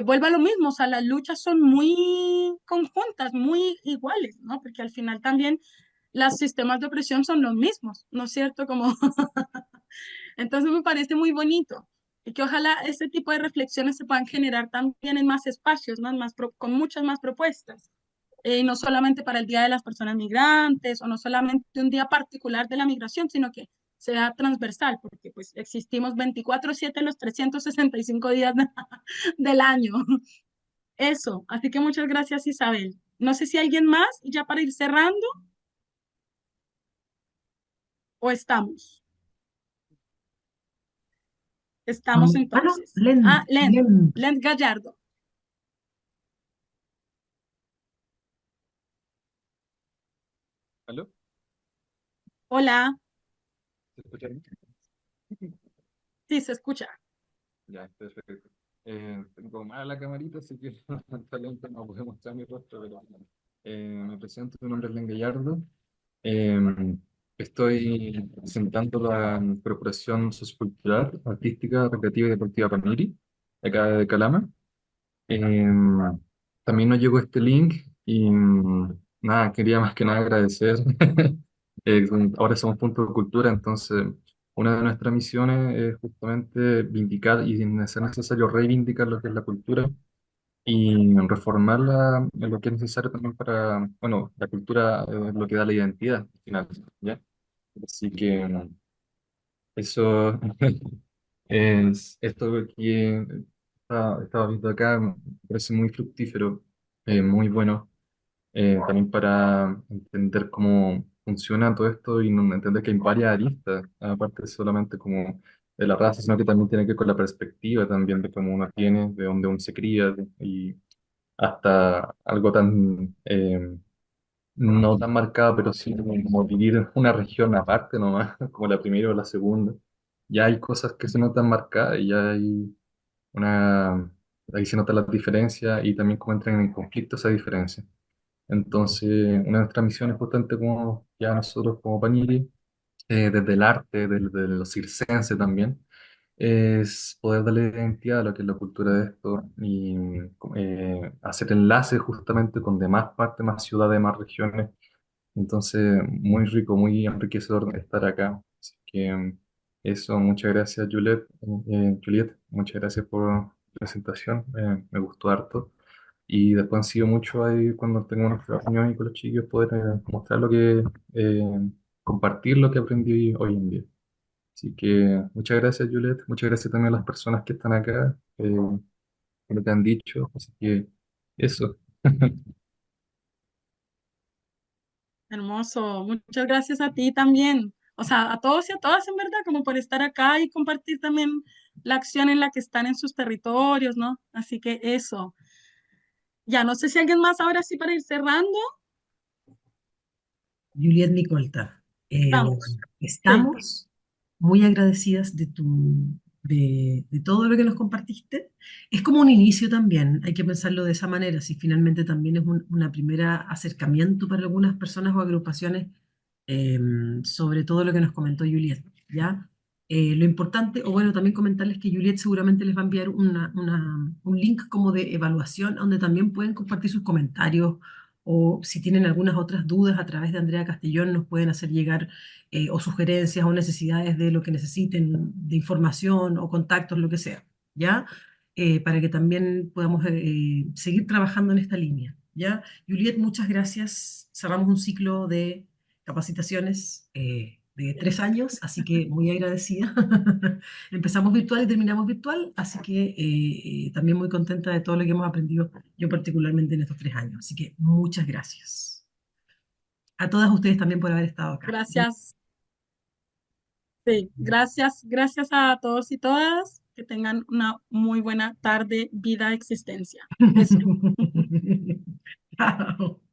vuelve a lo mismo, o sea, las luchas son muy conjuntas, muy iguales, ¿no? Porque al final también los sistemas de opresión son los mismos, ¿no es cierto? Como entonces me parece muy bonito y que ojalá este tipo de reflexiones se puedan generar también en más espacios, ¿no? Con muchas más propuestas. No solamente para el Día de las Personas Migrantes o no solamente un día particular de la migración, sino que sea transversal, porque pues existimos 24/7 los 365 días del año. Eso, así que muchas gracias, Isabel. No sé si alguien más, ya para ir cerrando, o estamos. Estamos Bueno, entonces. Len, Len, Len Gallardo. ¿Aló? Hola, ¿Se escucha bien? sí, se escucha. Ya, perfecto. Tengo mala la camarita, así que lamentablemente no puedo mostrar mi rostro, pero me presento, mi nombre es Len Gallardo. Eh, Estoy presentando la Corporación Sociocultural, Artística, Recreativa y Deportiva Paniri, de acá de Calama. Eh, También nos llegó este link y nada, quería más que nada agradecer. Ahora somos Punto de Cultura, entonces una de nuestras misiones es justamente vindicar y, de ser necesario, reivindicar lo que es la cultura y reformarla en lo que es necesario también para, bueno, la cultura es lo que da la identidad al final, ¿ya? Así que eso es esto que estaba viendo acá, me parece muy fructífero, muy bueno, también para entender cómo funciona todo esto y entender que hay varias aristas, aparte de solamente como de la raza, sino que también tiene que ver con la perspectiva también de cómo uno tiene, de dónde uno se cría y hasta algo tan no tan marcado, pero sí como vivir una región aparte nomás, como la primera o la segunda. Ya hay cosas que se notan marcadas y ya hay una, ahí se nota la diferencia y también cómo entran en conflicto esa diferencia. Entonces, una de nuestras misiones justamente como ya nosotros como Pañiri, desde el arte, desde lo circense también, es poder darle identidad a lo que es la cultura de esto y hacer enlaces justamente con demás partes, más ciudades, más regiones. Entonces, muy rico, muy enriquecedor estar acá. Así que eso, muchas gracias, Juliet, muchas gracias por la presentación, me gustó harto. Y después han sido mucho ahí cuando tengo una reunión con los chicos, poder mostrar compartir lo que aprendí hoy en día. Así que muchas gracias, Juliet, muchas gracias también a las personas que están acá, por lo que han dicho. Así que eso. Hermoso. Muchas gracias a ti también. O sea, a todos y a todas en verdad, como por estar acá y compartir también la acción en la que están en sus territorios, ¿no? Así que eso. Ya, no sé si alguien más ahora sí para ir cerrando. Juliet Micolta, Vamos. Sí. estamos muy agradecidas de todo lo que nos compartiste. Es como un inicio también, hay que pensarlo de esa manera, si finalmente también es una primera acercamiento para algunas personas o agrupaciones eh, sobre todo lo que nos comentó Juliet, ¿ya? Lo importante, o bueno, también comentarles que Juliet seguramente les va a enviar un link como de evaluación donde también pueden compartir sus comentarios o si tienen algunas otras dudas a través de Andrea Castellón nos pueden hacer llegar o sugerencias o necesidades de lo que necesiten, de información o contactos, lo que sea, ¿ya? Para que también podamos seguir trabajando en esta línea, ¿ya? Juliet, muchas gracias. Cerramos un ciclo de capacitaciones de 3 años, así que muy agradecida. Empezamos virtual y terminamos virtual, así que también muy contenta de todo lo que hemos aprendido, yo particularmente en estos 3 años. Así que muchas gracias. A todas ustedes también por haber estado acá. Gracias. Sí, gracias, gracias a todos y todas. Que tengan una muy buena tarde, vida, existencia. Besos. Chao.